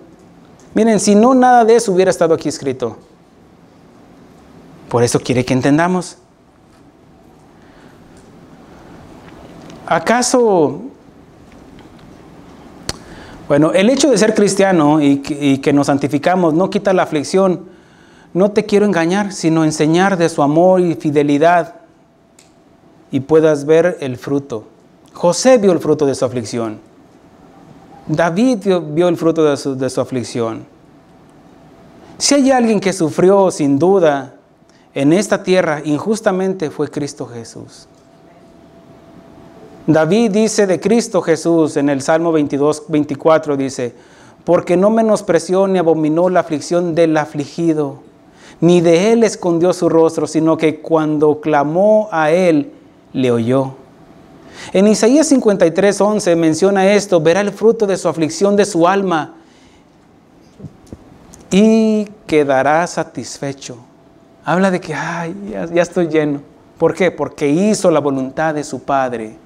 Miren, si no, nada de eso hubiera estado aquí escrito. Por eso quiere que entendamos. ¿Acaso? Bueno, el hecho de ser cristiano y que nos santificamos no quita la aflicción. No te quiero engañar, sino enseñar de su amor y fidelidad y puedas ver el fruto. José vio el fruto de su aflicción. David vio el fruto de su aflicción. Si hay alguien que sufrió sin duda en esta tierra injustamente fue Cristo Jesús. David dice de Cristo Jesús en el Salmo 22-24, dice, porque no menospreció ni abominó la aflicción del afligido, ni de él escondió su rostro, sino que cuando clamó a él, le oyó. En Isaías 53:11 menciona esto, verá el fruto de su aflicción de su alma y quedará satisfecho. Habla de que, ya estoy lleno. ¿Por qué? Porque hizo la voluntad de su Padre.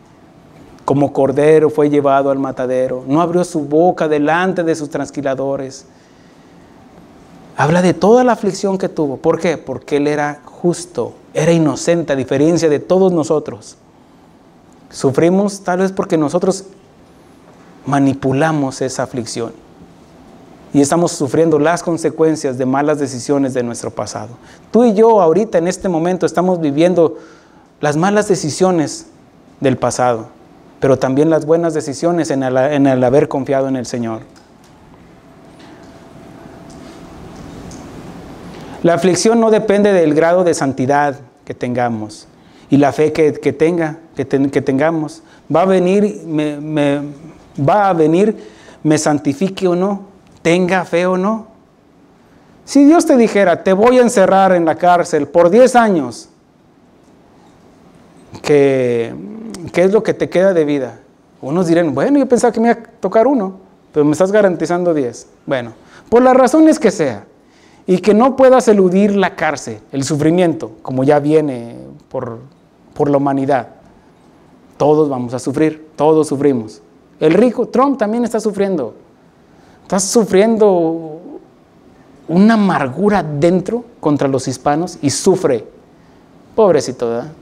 Como cordero fue llevado al matadero. No abrió su boca delante de sus trasquiladores. Habla de toda la aflicción que tuvo. ¿Por qué? Porque Él era justo, era inocente, a diferencia de todos nosotros. Sufrimos tal vez porque nosotros manipulamos esa aflicción. Y estamos sufriendo las consecuencias de malas decisiones de nuestro pasado. Tú y yo ahorita en este momento estamos viviendo las malas decisiones del pasado, pero también las buenas decisiones en el haber confiado en el Señor. La aflicción no depende del grado de santidad que tengamos y la fe que tengamos. Va a venir, me santifique o no, tenga fe o no. Si Dios te dijera, te voy a encerrar en la cárcel por 10 años, ¿qué es lo que te queda de vida? Unos dirán, bueno, yo pensaba que me iba a tocar 1, pero me estás garantizando 10. Bueno, por las razones que sea, y que no puedas eludir la cárcel, el sufrimiento, como ya viene por la humanidad. Todos vamos a sufrir, todos sufrimos. El rico, Trump también está sufriendo. Está sufriendo una amargura dentro contra los hispanos y sufre. Pobrecito, ¿verdad?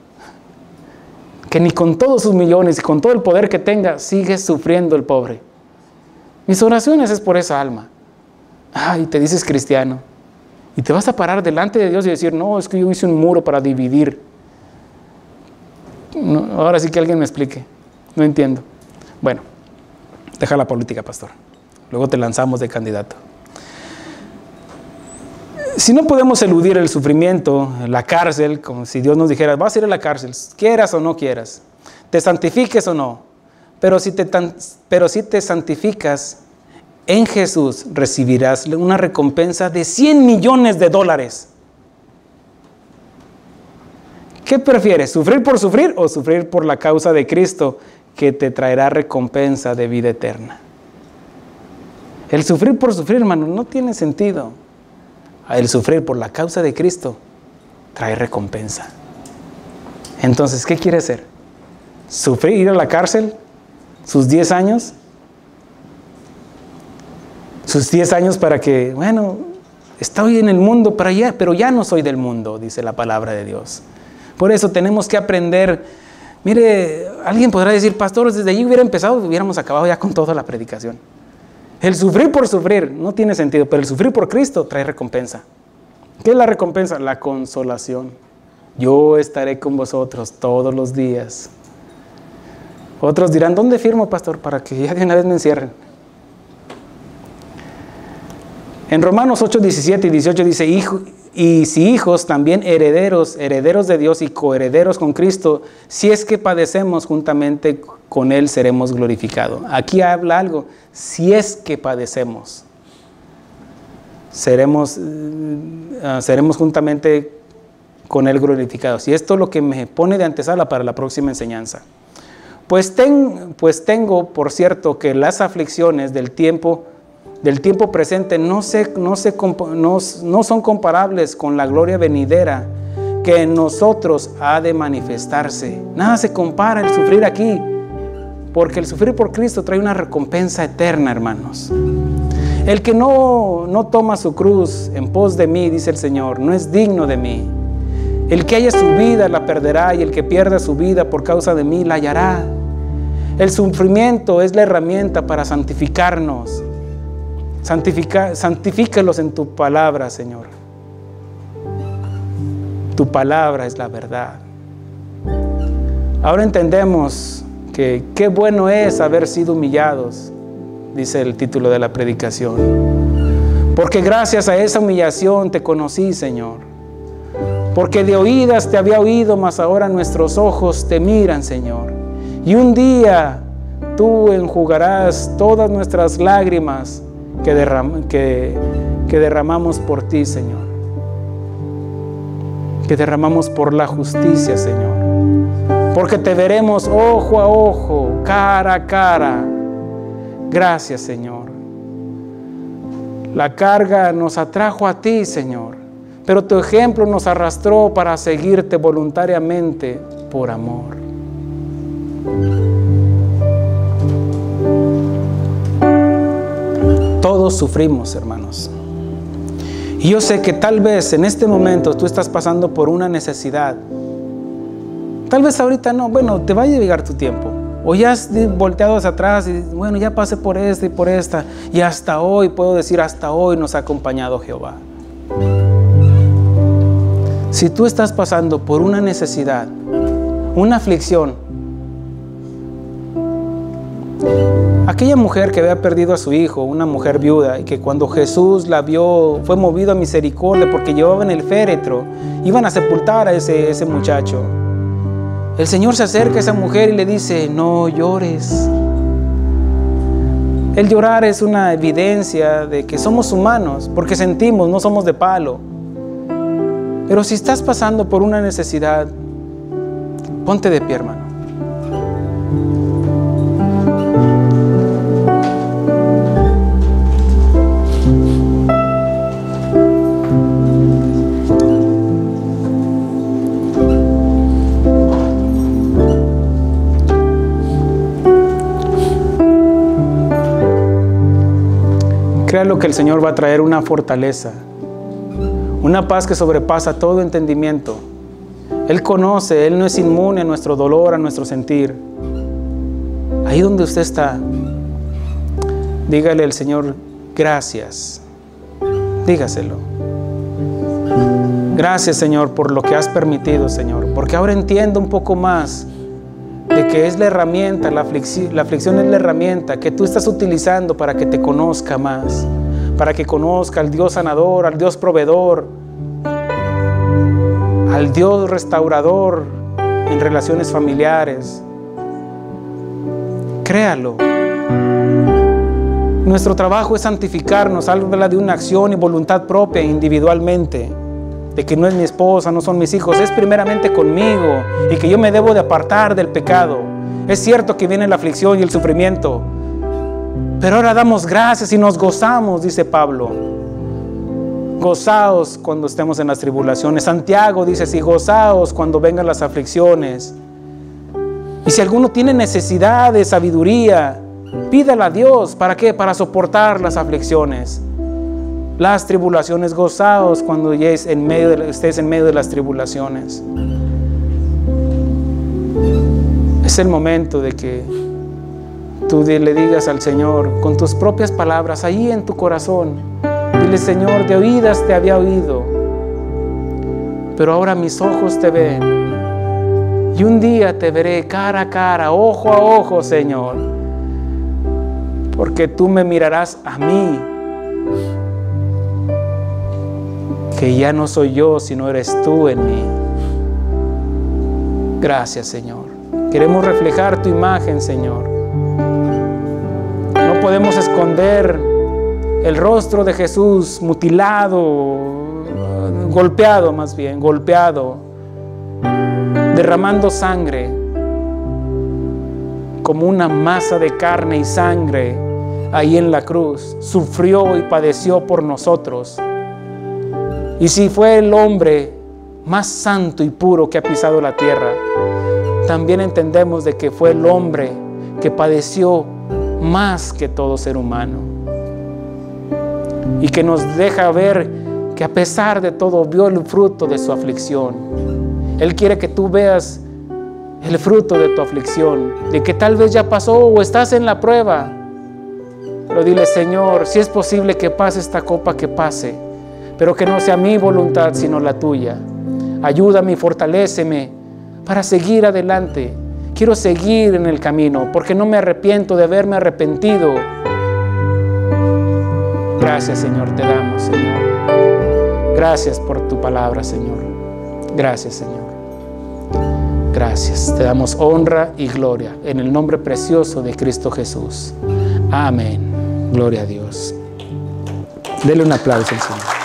Que ni con todos sus millones y con todo el poder que tenga, sigue sufriendo el pobre. Mis oraciones es por esa alma. Ay, te dices cristiano. Y te vas a parar delante de Dios y decir, no, es que yo hice un muro para dividir. No, ahora sí que alguien me explique. No entiendo. Bueno, deja la política, pastor. Luego te lanzamos de candidato. Si no podemos eludir el sufrimiento, la cárcel, como si Dios nos dijera, vas a ir a la cárcel, quieras o no quieras, te santifiques o no, pero si te santificas en Jesús, recibirás una recompensa de $100 millones. ¿Qué prefieres? ¿Sufrir por sufrir o sufrir por la causa de Cristo que te traerá recompensa de vida eterna? El sufrir por sufrir, hermano, no tiene sentido. El sufrir por la causa de Cristo trae recompensa. Entonces, ¿qué quiere hacer? ¿Sufrir, ir a la cárcel? ¿Sus 10 años? Sus 10 años para que, bueno, estoy en el mundo, pero ya no soy del mundo, dice la palabra de Dios. Por eso tenemos que aprender. Mire, alguien podrá decir, pastor, desde allí hubiera empezado, hubiéramos acabado ya con toda la predicación. El sufrir por sufrir no tiene sentido, pero el sufrir por Cristo trae recompensa. ¿Qué es la recompensa? La consolación. Yo estaré con vosotros todos los días. Otros dirán, ¿dónde firmo, pastor? Para que ya de una vez me encierren. En Romanos 8, 17 y 18 dice, y si hijos, también herederos, herederos de Dios y coherederos con Cristo, si es que padecemos juntamente con Él, seremos glorificados. Aquí habla algo, si es que padecemos, seremos juntamente con Él glorificados. Y esto es lo que me pone de antesala para la próxima enseñanza. Pues tengo, por cierto, que las aflicciones del tiempo presente no son comparables con la gloria venidera que en nosotros ha de manifestarse. Nada se compara el sufrir aquí, porque el sufrir por Cristo trae una recompensa eterna, hermanos. El que no toma su cruz en pos de mí, dice el Señor, no es digno de mí. El que haya su vida la perderá, y el que pierda su vida por causa de mí la hallará. El sufrimiento es la herramienta para santificarnos. Santifícalos en tu palabra, Señor. Tu palabra es la verdad. Ahora entendemos que qué bueno es haber sido humillados, dice el título de la predicación. Porque gracias a esa humillación te conocí, Señor. Porque de oídas te había oído, mas ahora nuestros ojos te miran, Señor. Y un día tú enjugarás todas nuestras lágrimas que derramamos por ti, Señor. Que derramamos por la justicia, Señor. Porque te veremos ojo a ojo, cara a cara. Gracias, Señor. La carga nos atrajo a ti, Señor. Pero tu ejemplo nos arrastró para seguirte voluntariamente por amor. Todos sufrimos, hermanos. Y yo sé que tal vez en este momento tú estás pasando por una necesidad. Tal vez ahorita no, bueno, te va a llegar tu tiempo. O ya has volteado hacia atrás y bueno, ya pasé por esta y por esta. Y hasta hoy, puedo decir, hasta hoy nos ha acompañado Jehová. Si tú estás pasando por una necesidad, una aflicción, aquella mujer que había perdido a su hijo, una mujer viuda, y que cuando Jesús la vio, fue movido a misericordia porque llevaban el féretro, iban a sepultar a ese muchacho. El Señor se acerca a esa mujer y le dice, no llores. El llorar es una evidencia de que somos humanos, porque sentimos, no somos de palo. Pero si estás pasando por una necesidad, ponte de pie, hermano. Créalo que el Señor va a traer una fortaleza, una paz que sobrepasa todo entendimiento. Él conoce, Él no es inmune a nuestro dolor, a nuestro sentir. Ahí donde usted está, dígale al Señor, gracias. Dígaselo. Gracias, Señor, por lo que has permitido, Señor. Porque ahora entiendo un poco más de que es la herramienta, la aflicción es la herramienta que tú estás utilizando para que te conozca más. Para que conozca al Dios sanador, al Dios proveedor, al Dios restaurador en relaciones familiares. Créalo. Nuestro trabajo es santificarnos, habla de una acción y voluntad propia individualmente, de que no es mi esposa, no son mis hijos, es primeramente conmigo y que yo me debo de apartar del pecado. Es cierto que viene la aflicción y el sufrimiento, pero ahora damos gracias y nos gozamos, dice Pablo. Gozaos cuando estemos en las tribulaciones. Santiago dice así, gozaos cuando vengan las aflicciones. Y si alguno tiene necesidad de sabiduría, pídala a Dios. ¿Para qué? Para soportar las aflicciones, las tribulaciones. Gozaos cuando estés en medio de las tribulaciones. Es el momento de que tú le digas al Señor con tus propias palabras, ahí en tu corazón, dile, Señor, de oídas te había oído, pero ahora mis ojos te ven, y un día te veré cara a cara, ojo a ojo, Señor, porque tú me mirarás a mí. que ya no soy yo, sino eres tú en mí. Gracias, Señor. Queremos reflejar tu imagen, Señor. No podemos esconder el rostro de Jesús mutilado, golpeado más bien, golpeado, derramando sangre como una masa de carne y sangre ahí en la cruz. Sufrió y padeció por nosotros. Y si fue el hombre más santo y puro que ha pisado la tierra, también entendemos de que fue el hombre que padeció más que todo ser humano, y que nos deja ver que a pesar de todo vio el fruto de su aflicción. Él quiere que tú veas el fruto de tu aflicción, de que tal vez ya pasó o estás en la prueba, pero dile: Señor, si es posible que pase esta copa, que pase, pero que no sea mi voluntad sino la tuya. Ayúdame y fortaléceme para seguir adelante. Quiero seguir en el camino porque no me arrepiento de haberme arrepentido. Gracias, Señor, te damos, Señor. Gracias por tu palabra, Señor. Gracias, Señor. Gracias. Te damos honra y gloria en el nombre precioso de Cristo Jesús. Amén. Gloria a Dios. Dele un aplauso al Señor.